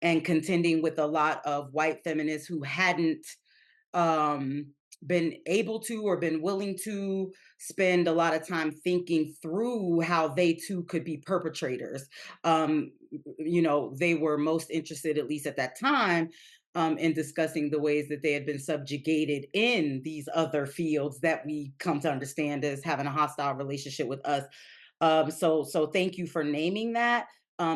Speaker 2: and contending with a lot of white feminists who hadn't um, been able to or been willing to spend a lot of time thinking through how they too could be perpetrators. You know, they were most interested, at least at that time, in discussing the ways that they had been subjugated in these other fields that we come to understand as having a hostile relationship with us. So thank you for naming that.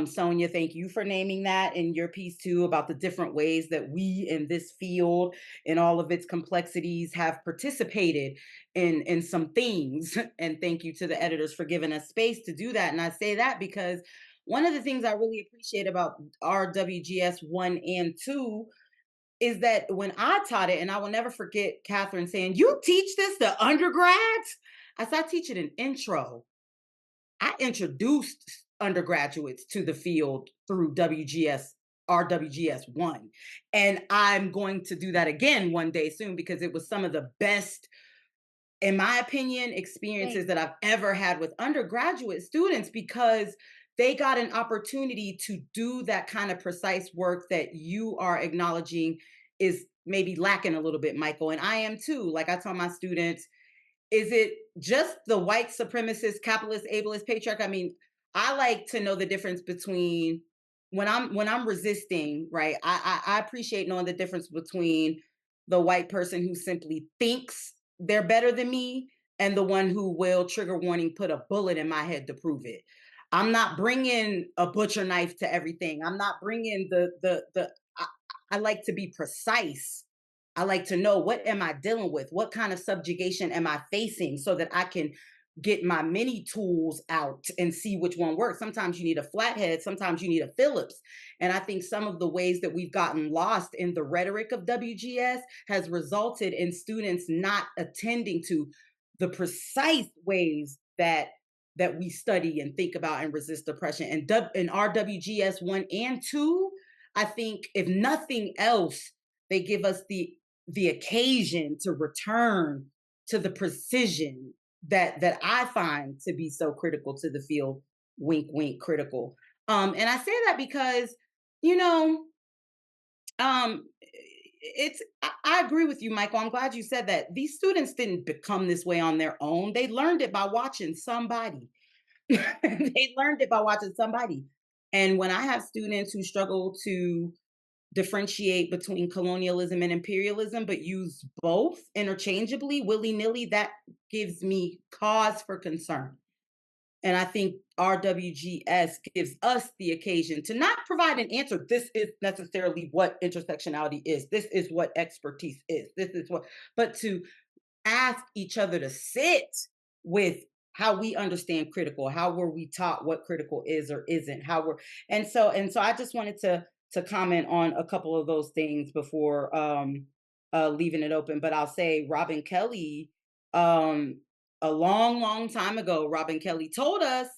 Speaker 2: Sonia, thank you for naming that in your piece too, about the different ways that we in this field, in all of its complexities, have participated in some things. And thank you to the editors for giving us space to do that. And I say that because one of the things I really appreciate about our WGS 1 and 2 is that when I taught it, and I will never forget Catherine saying, "You teach this to undergrads?" I said, "I teach it in intro." I introduced undergraduates to the field through WGS, RWGS 1. And I'm going to do that again one day soon, because it was some of the best, in my opinion, experiences that I've ever had with undergraduate students, because they got an opportunity to do that kind of precise work that you are acknowledging is maybe lacking a little bit, Michael. And I am too. Like I tell my students, is it just the white supremacist, capitalist, ableist patriarch? I mean, I like to know the difference between when I'm resisting, right? I appreciate knowing the difference between the white person who simply thinks they're better than me and the one who will, trigger warning, put a bullet in my head to prove it. I'm not bringing a butcher knife to everything. I'm not bringing I like to be precise. I like to know, what am I dealing with? What kind of subjugation am I facing, so that I can get my many tools out and see which one works. Sometimes you need a flathead, sometimes you need a Phillips. And I think some of the ways that we've gotten lost in the rhetoric of WGS has resulted in students not attending to the precise ways that we study and think about and resist oppression. And in our WGS 1 and 2, I think if nothing else, they give us the occasion to return to the precision that I find to be so critical to the field. Wink, wink, critical. And I say that because, you know, I agree with you, Michael. I'm glad you said that. These students didn't become this way on their own. They learned it by watching somebody. They learned it by watching somebody. And when I have students who struggle to differentiate between colonialism and imperialism, but use both interchangeably, willy-nilly, that gives me cause for concern. And I think RWGS gives us the occasion to not provide an answer. This is necessarily what intersectionality is. This is what expertise is. This is what, but to ask each other to sit with how we understand critical, how were we taught what critical is or isn't, how we're, and so I just wanted to comment on a couple of those things before leaving it open. But I'll say Robin Kelly, a long time ago, Robin Kelly told us,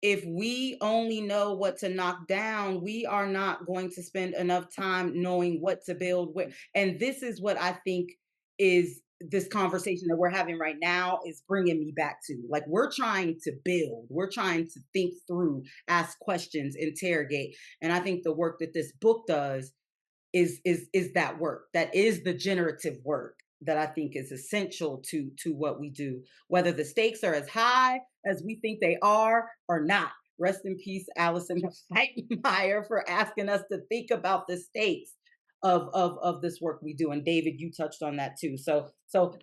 Speaker 2: if we only know what to knock down, we are not going to spend enough time knowing what to build with. And this is what I think is this conversation that we're having right now is bringing me back to. Like, we're trying to build, we're trying to think through, ask questions, interrogate. And I think the work that this book does is that work. That is the generative work that I think is essential to what we do, whether the stakes are as high as we think they are or not. Rest in peace, Allison Meyer, for asking us to think about the stakes of this work we do. And David, you touched on that too. So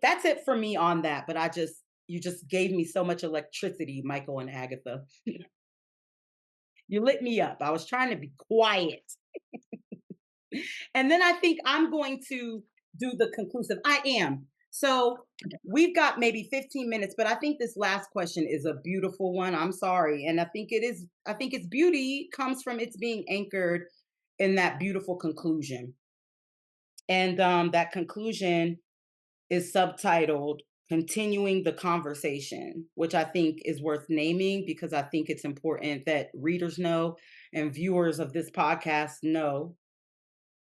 Speaker 2: that's it for me on that. But you just gave me so much electricity, Michael and Agatha. You lit me up. I was trying to be quiet. And then I think I'm going to do the conclusive. I am. So we've got maybe 15 minutes, but I think this last question is a beautiful one. I'm sorry. And I think its beauty comes from its being anchored in that beautiful conclusion. And that conclusion is subtitled Continuing the Conversation, which I think is worth naming because I think it's important that readers know and viewers of this podcast know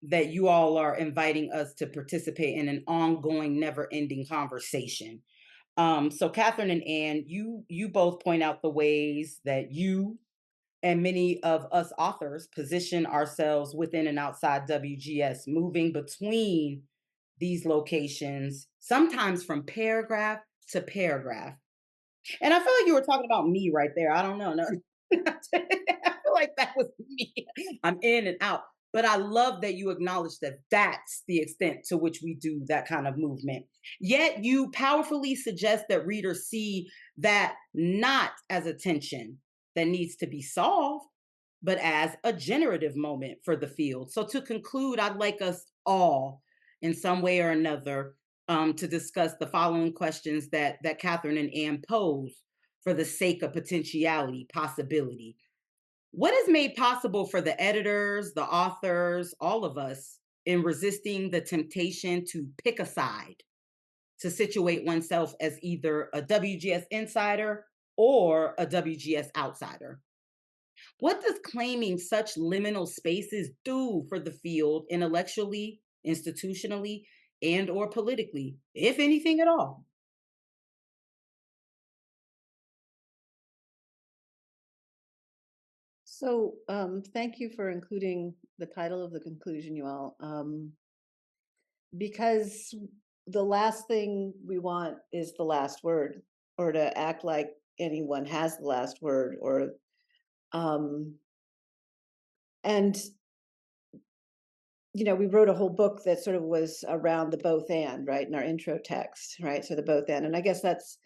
Speaker 2: that you all are inviting us to participate in an ongoing, never-ending conversation. So Catherine and Anne, you both point out the ways that you and many of us authors position ourselves within and outside WGS, moving between these locations, sometimes from paragraph to paragraph. And I feel like you were talking about me right there. I don't know. No. I feel like that was me. I'm in and out. But I love that you acknowledge that that's the extent to which we do that kind of movement. Yet you powerfully suggest that readers see that not as a tension that needs to be solved, but as a generative moment for the field. So to conclude, I'd like us all, in some way or another, to discuss the following questions that Catherine and Anne pose for the sake of potentiality, possibility. What is made possible for the editors, the authors, all of us in resisting the temptation to pick a side, to situate oneself as either a WGS insider or a WGS outsider? What does claiming such liminal spaces do for the field intellectually, institutionally, and or politically, if anything at all?
Speaker 3: So thank you for including the title of the conclusion, you all, because the last thing we want is the last word, or to act like anyone has the last word, or and we wrote a whole book that sort of was around the both and, right, in our intro text, right? So the both and I guess that's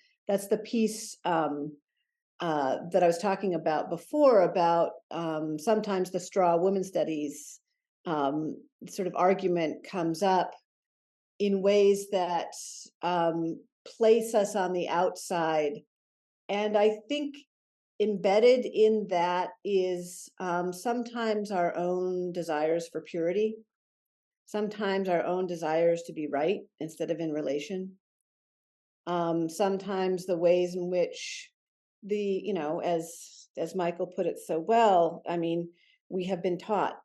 Speaker 3: the piece that I was talking about before, about sometimes the straw women studies sort of argument comes up in ways that place us on the outside. And I think embedded in that is sometimes our own desires for purity, sometimes our own desires to be right instead of in relation. Sometimes the ways in which as Michael put it so well, I mean, we have been taught,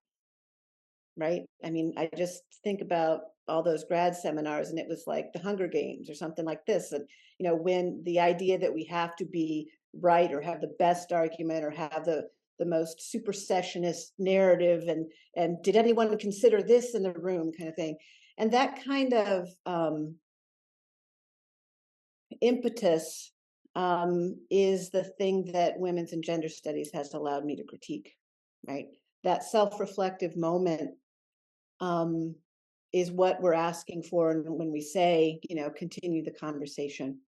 Speaker 3: right? I mean, I just think about all those grad seminars, and it was like the Hunger Games or something like this. And, when the idea that we have to be right or have the best argument or have the most supersessionist narrative, and did anyone consider this in the room, kind of thing. And that kind of impetus is the thing that women's and gender studies has allowed me to critique, right? That self-reflective moment is what we're asking for when we say, continue the conversation.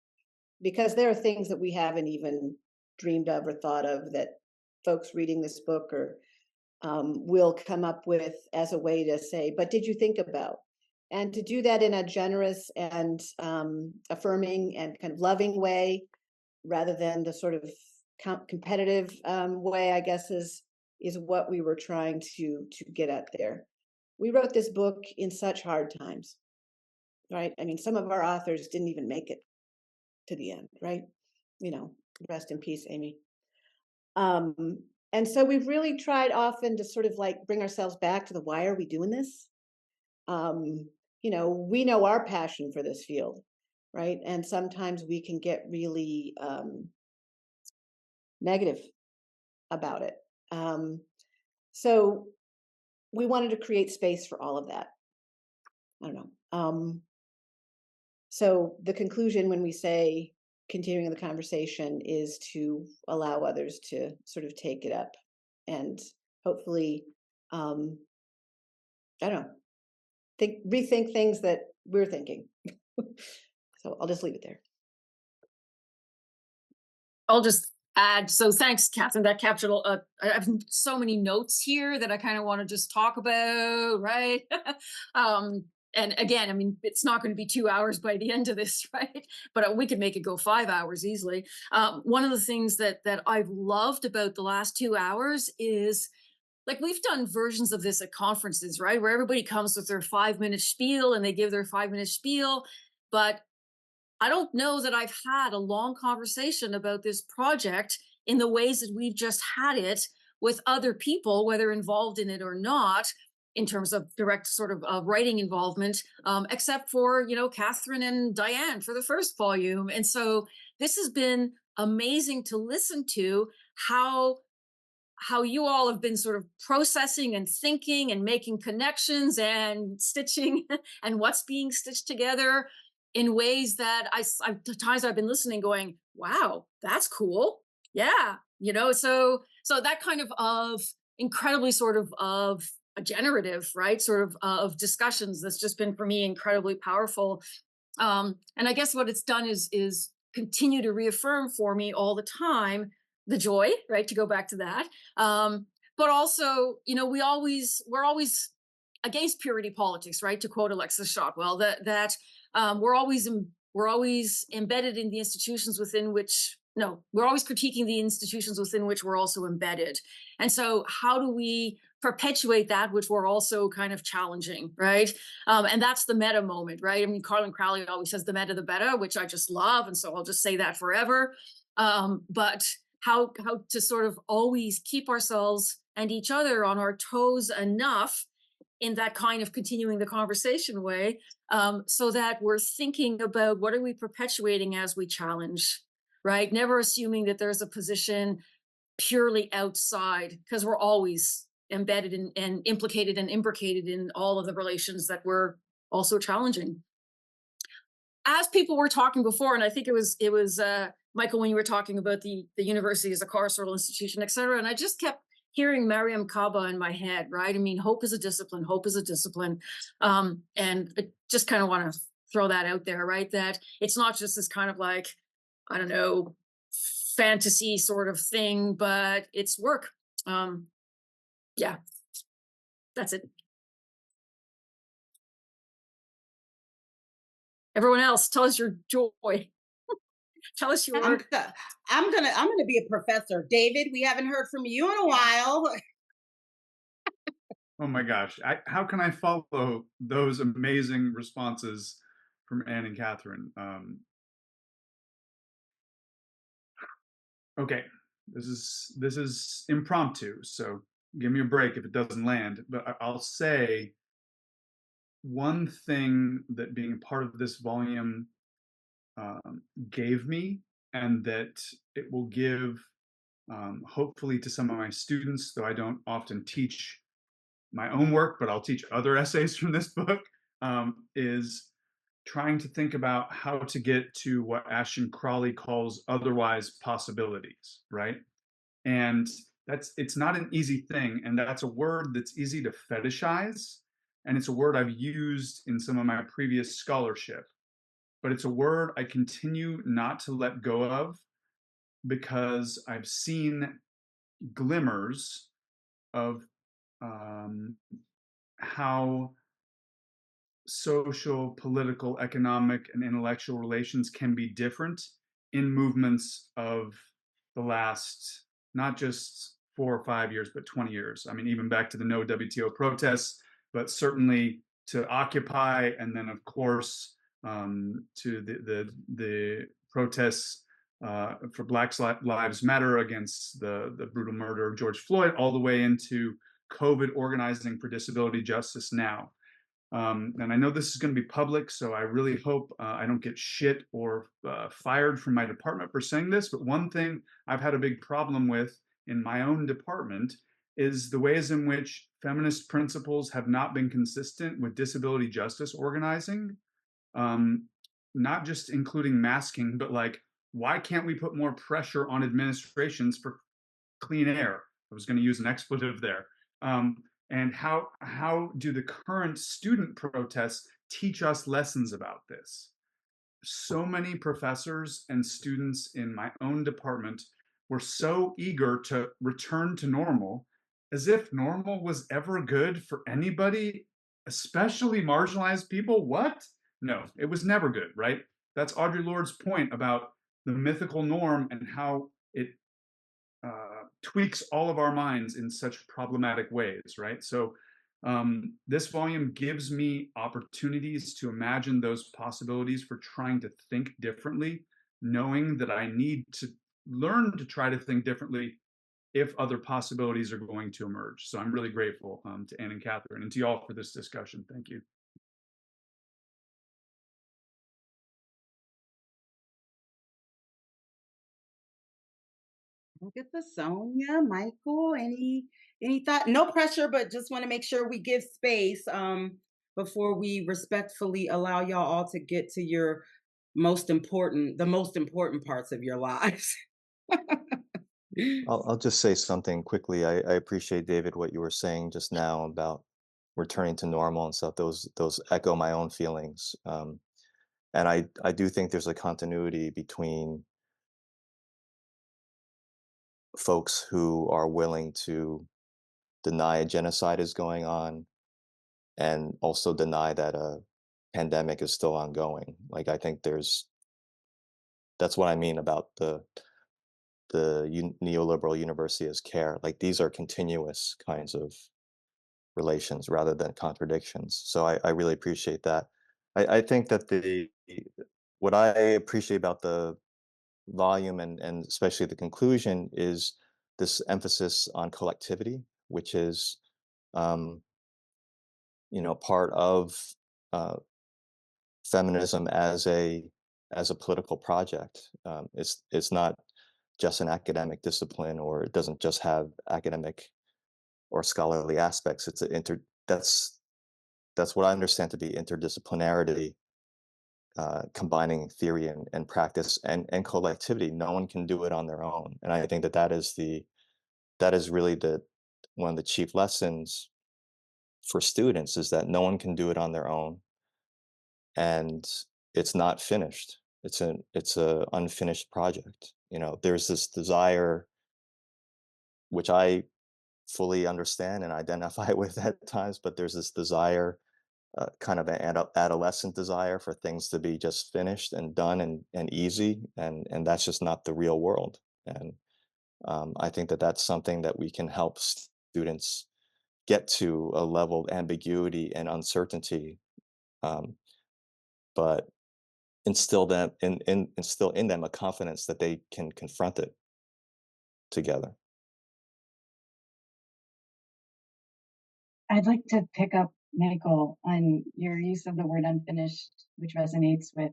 Speaker 3: Because there are things that we haven't even dreamed of or thought of that folks reading this book or will come up with as a way to say, but did you think about? And to do that in a generous and affirming and kind of loving way, rather than the sort of competitive way, I guess is what we were trying to get at there. We wrote this book in such hard times, right? I mean, some of our authors didn't even make it to the end, right? Rest in peace, Amy. And so we've really tried often to sort of like bring ourselves back to the why are we doing this? We know our passion for this field, right? And sometimes we can get really negative about it. So we wanted to create space for all of that. I don't know. So the conclusion when we say continuing the conversation is to allow others to sort of take it up and hopefully, I don't know, rethink things that we're thinking. So I'll just leave it there.
Speaker 4: I'll just add, so thanks, Catherine. That captured I have so many notes here that I kind of want to just talk about, right? And again, I mean, it's not going to be 2 hours by the end of this, right? But we could make it go 5 hours easily. One of the things that I've loved about the last 2 hours is like we've done versions of this at conferences, right? Where everybody comes with their 5-minute spiel and they give their 5-minute spiel. But I don't know that I've had a long conversation about this project in the ways that we've just had it with other people, whether involved in it or not, in terms of direct sort of writing involvement, except for, Catherine and Diane for the first volume. And so this has been amazing to listen to how you all have been sort of processing and thinking and making connections and stitching and what's being stitched together in ways that times I've been listening going, wow, that's cool. Yeah. So that kind of incredibly sort of a generative, right? Sort of discussions that's just been for me incredibly powerful. And I guess what it's done is continue to reaffirm for me all the time the joy, right? To go back to that. But also, we're always against purity politics, right? To quote Alexis Shotwell, that we're always embedded in the institutions within which, no, we're always critiquing the institutions within which we're also embedded. And so how do we perpetuate that which we're also kind of challenging, right? And that's the meta moment, right? I mean, Carlin Crowley always says the meta, the better, which I just love. And so I'll just say that forever. But how to sort of always keep ourselves and each other on our toes enough in that kind of continuing the conversation way, so that we're thinking about what are we perpetuating as we challenge, right? Never assuming that there's a position purely outside, because we're always embedded in, and implicated and imbricated in all of the relations that we're also challenging. As people were talking before, and I think it was Michael, when you were talking about the university as a carceral institution, et cetera, and I just kept hearing Mariam Kaba in my head, right? I mean, hope is a discipline, hope is a discipline. And I just kind of want to throw that out there, right? That it's not just this kind of like, I don't know, fantasy sort of thing, but it's work. Yeah, that's it. Everyone else, tell us your joy. Tell us your work.
Speaker 2: I'm gonna be a professor. David, we haven't heard from you in a while.
Speaker 8: Oh my gosh, how can I follow those amazing responses from Anne and Catherine? Okay, this is impromptu, so give me a break if it doesn't land. But I'll say one thing that being part of this volume gave me, and that it will give hopefully to some of my students, though I don't often teach my own work, but I'll teach other essays from this book, is trying to think about how to get to what Ashton Crawley calls otherwise possibilities, right? And it's not an easy thing, and that's a word that's easy to fetishize, and it's a word I've used in some of my previous scholarship, but it's a word I continue not to let go of, because I've seen glimmers of how social, political, economic, and intellectual relations can be different in movements of the last, not just 4 or 5 years, but 20 years. I mean, even back to the no WTO protests, but certainly to Occupy, and then of course to the protests for Black Lives Matter against the brutal murder of George Floyd, all the way into COVID organizing for disability justice now. And I know this is going to be public, so I really hope I don't get shit or fired from my department for saying this, but one thing I've had a big problem with in my own department is the ways in which feminist principles have not been consistent with disability justice organizing, not just including masking, but like, why can't we put more pressure on administrations for clean air? I was going to use an expletive there. And how do the current student protests teach us lessons about this? So many professors and students in my own department were so eager to return to normal, as if normal was ever good for anybody, especially marginalized people. What? No, it was never good, right? That's Audre Lorde's point about the mythical norm and how it tweaks all of our minds in such problematic ways, right? So this volume gives me opportunities to imagine those possibilities for trying to think differently, knowing that I need to learn to try to think differently if other possibilities are going to emerge. So I'm really grateful to Anne and Catherine and to you all for this discussion. Thank you.
Speaker 2: Look at the Sonia, Michael, any thought? No pressure, but just want to make sure we give space before we respectfully allow y'all all to get to your the most important parts of your lives.
Speaker 7: I'll just say something quickly. I appreciate, David, what you were saying just now about returning to normal and stuff. Those echo my own feelings. And I do think there's a continuity between folks who are willing to deny a genocide is going on and also deny that a pandemic is still ongoing. Like, I think that's what I mean about the neoliberal university as care. Like, these are continuous kinds of relations rather than contradictions. So I really appreciate that. I think that what I appreciate about the volume and especially the conclusion is this emphasis on collectivity, which is part of feminism as a political project. It's not just an academic discipline, or it doesn't just have academic or scholarly aspects. It's that's what I understand to be interdisciplinarity, combining theory and practice and collectivity. No one can do it on their own, and I think that is really one of the chief lessons for students, is that no one can do it on their own, and it's not finished. It's a unfinished project. There's this desire, which I fully understand and identify with at times, but there's this desire, kind of an adolescent desire for things to be just finished and done and easy, and that's just not the real world. And I think that that's something that we can help students get to, a level of ambiguity and uncertainty, but instill in them a confidence that they can confront it together.
Speaker 6: I'd like to pick up, Michael, on your use of the word unfinished, which resonates with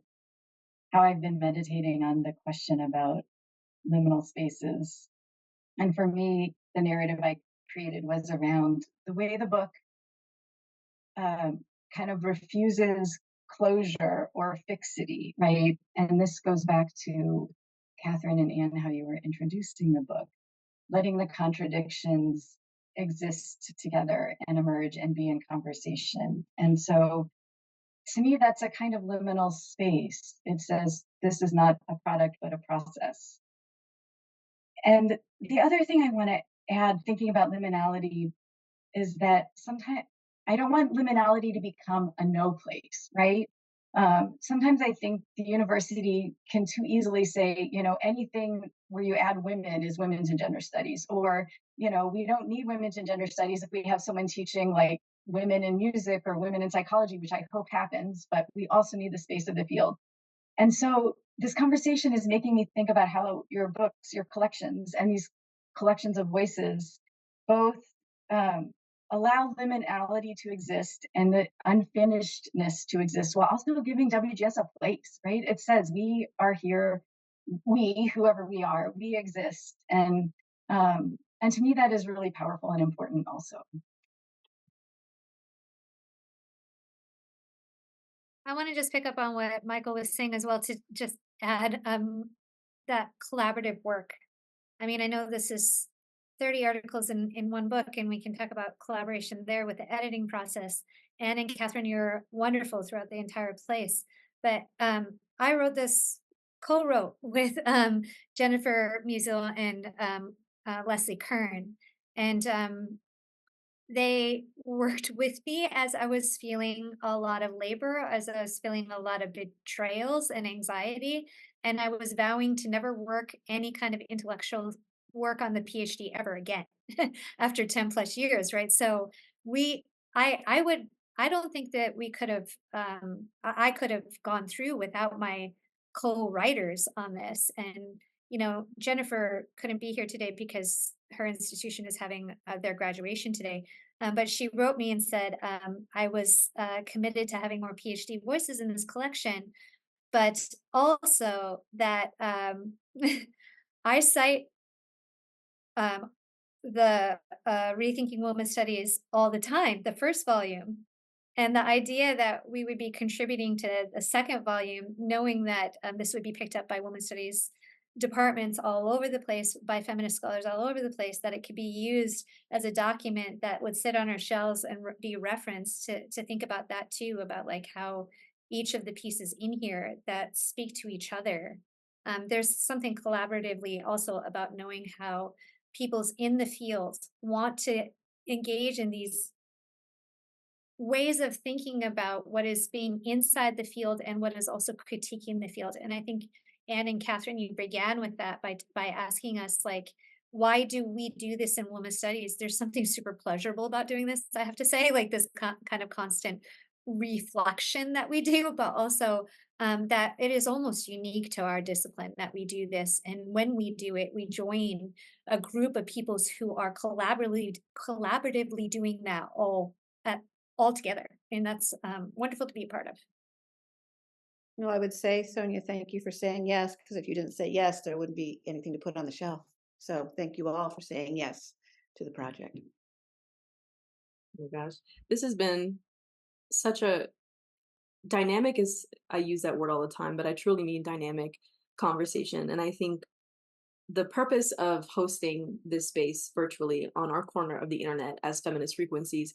Speaker 6: how I've been meditating on the question about liminal spaces. And for me, the narrative I created was around the way the book kind of refuses closure or fixity, right? And this goes back to Catherine and Anne, how you were introducing the book, letting the contradictions exist together and emerge and be in conversation. And so to me, that's a kind of liminal space. It says, this is not a product, but a process. And the other thing I want to add, thinking about liminality, is that sometimes I don't want liminality to become a no place, right? Sometimes I think the university can too easily say, anything where you add women is women's and gender studies, or, we don't need women's and gender studies if we have someone teaching like women in music or women in psychology, which I hope happens, but we also need the space of the field. And so this conversation is making me think about how your books, your collections, and these collections of voices both allow liminality to exist and the unfinishedness to exist, while also giving WGS a place, right? It says we are here, whoever we are, we exist. And to me, that is really powerful and important also.
Speaker 5: I want to just pick up on what Michael was saying as well, to just add that collaborative work. I mean, I know this is 30 articles in one book, and we can talk about collaboration there with the editing process. Anne and Catherine, you're wonderful throughout the entire place. But I co-wrote with Jennifer Musial and Leslie Kern. And they worked with me as I was feeling a lot of labor, as I was feeling a lot of betrayals and anxiety. And I was vowing to never work any kind of intellectual work on the PhD ever again after 10 plus years, right? So I don't think that we could have, I could have gone through without my co-writers on this. And, Jennifer couldn't be here today because her institution is having their graduation today. But she wrote me and said, I was committed to having more PhD voices in this collection, but also that I cite the Rethinking Women's Studies all the time, the first volume. And the idea that we would be contributing to a second volume, knowing that this would be picked up by women's studies departments all over the place, by feminist scholars all over the place, that it could be used as a document that would sit on our shelves and be referenced to think about that too, about like how each of the pieces in here that speak to each other. There's something collaboratively also about knowing how peoples in the field want to engage in these ways of thinking about what is being inside the field and what is also critiquing the field. And I think Anne and Catherine, you began with that by asking us, like, why do we do this in women's studies? There's something super pleasurable about doing this, I have to say, like this kind of constant reflection that we do, but also that it is almost unique to our discipline that we do this. And when we do it, we join a group of peoples who are collaboratively doing that all together. And that's wonderful to be a part of.
Speaker 3: No, I would say, Sonia, thank you for saying yes, because if you didn't say yes, there wouldn't be anything to put on the shelf. So thank you all for saying yes to the project.
Speaker 1: Oh my gosh, this has been such a dynamic, is I use that word all the time, but I truly mean dynamic conversation. And I think the purpose of hosting this space virtually on our corner of the internet as Feminist Frequencies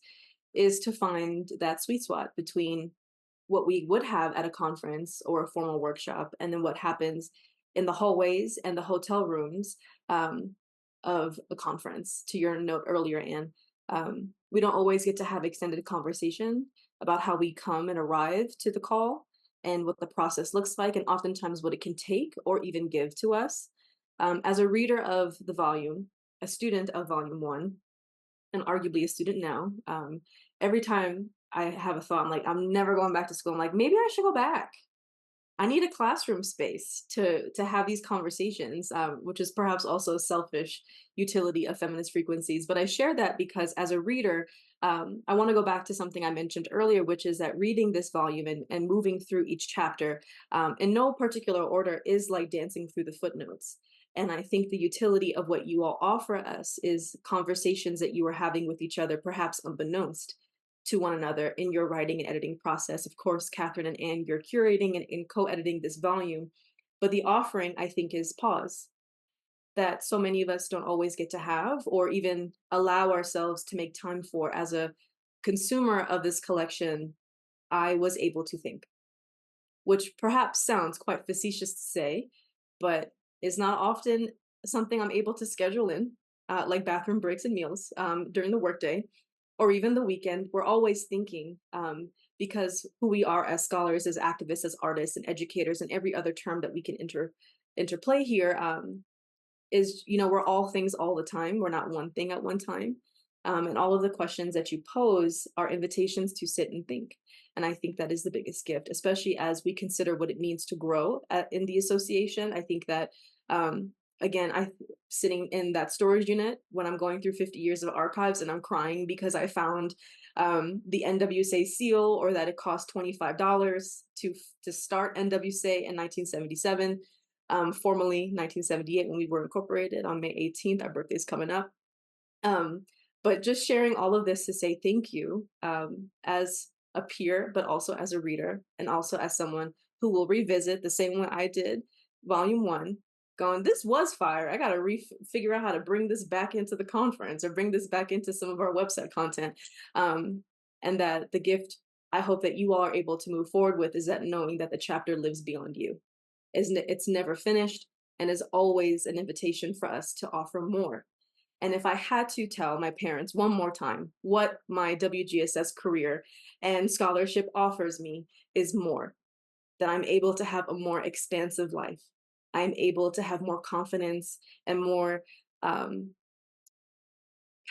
Speaker 1: is to find that sweet spot between what we would have at a conference or a formal workshop and then what happens in the hallways and the hotel rooms of a conference. To your note earlier, Anne, we don't always get to have extended conversation about how we come and arrive to the call and what the process looks like, and oftentimes what it can take or even give to us. As a reader of the volume, a student of volume 1, and arguably a student now, every time I have a thought, I'm like, I'm never going back to school. I'm like, maybe I should go back. I need a classroom space to have these conversations, which is perhaps also a selfish utility of Feminist Frequencies. But I share that because as a reader, I want to go back to something I mentioned earlier, which is that reading this volume and moving through each chapter in no particular order is like dancing through the footnotes. And I think the utility of what you all offer us is conversations that you are having with each other, perhaps unbeknownst to one another in your writing and editing process. Of course, Catherine and Anne, you're curating and co-editing this volume, but the offering, I think, is pause that so many of us don't always get to have or even allow ourselves to make time for. As a consumer of this collection, I was able to think, which perhaps sounds quite facetious to say, but is not often something I'm able to schedule in, like bathroom breaks and meals during the workday, or even the weekend. We're always thinking, because who we are as scholars, as activists, as artists and educators, and every other term that we can interplay here, is, we're all things all the time. We're not one thing at one time. And all of the questions that you pose are invitations to sit and think. And I think that is the biggest gift, especially as we consider what it means to grow in the association. I think that, again, I'm sitting in that storage unit when I'm going through 50 years of archives and I'm crying because I found the NWSA seal, or that it cost $25 to start NWSA in 1977, formally 1978 when we were incorporated on May 18th. Our birthday's coming up. But just sharing all of this to say thank you as a peer, but also as a reader, and also as someone who will revisit the same way I did Volume 1, going, this was fire. I got to figure out how to bring this back into the conference or bring this back into some of our website content. And that the gift I hope that you all are able to move forward with is that knowing that the chapter lives beyond you. It's never finished and is always an invitation for us to offer more. And if I had to tell my parents one more time what my WGSS career and scholarship offers me is more, that I'm able to have a more expansive life. I'm able to have more confidence and more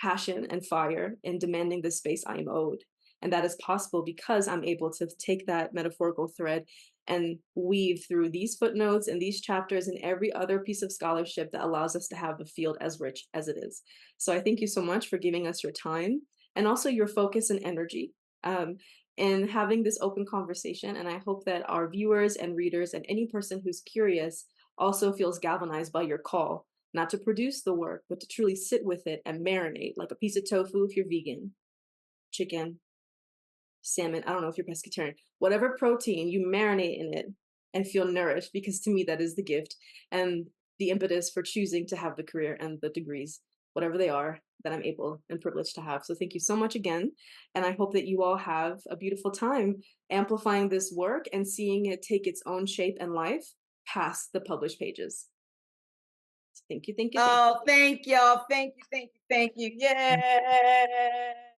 Speaker 1: passion and fire in demanding the space I am owed. And that is possible because I'm able to take that metaphorical thread and weave through these footnotes and these chapters and every other piece of scholarship that allows us to have a field as rich as it is. So I thank you so much for giving us your time and also your focus and energy in having this open conversation. And I hope that our viewers and readers and any person who's curious also feels galvanized by your call, not to produce the work, but to truly sit with it and marinate like a piece of tofu if you're vegan, chicken, salmon, I don't know if you're pescatarian, whatever protein, you marinate in it and feel nourished, because to me, that is the gift and the impetus for choosing to have the career and the degrees, whatever they are, that I'm able and privileged to have. So thank you so much again. And I hope that you all have a beautiful time amplifying this work and seeing it take its own shape and life past the published pages. Thank you, thank you.
Speaker 2: Oh, thank y'all. Thank you, thank you, thank you. Yeah.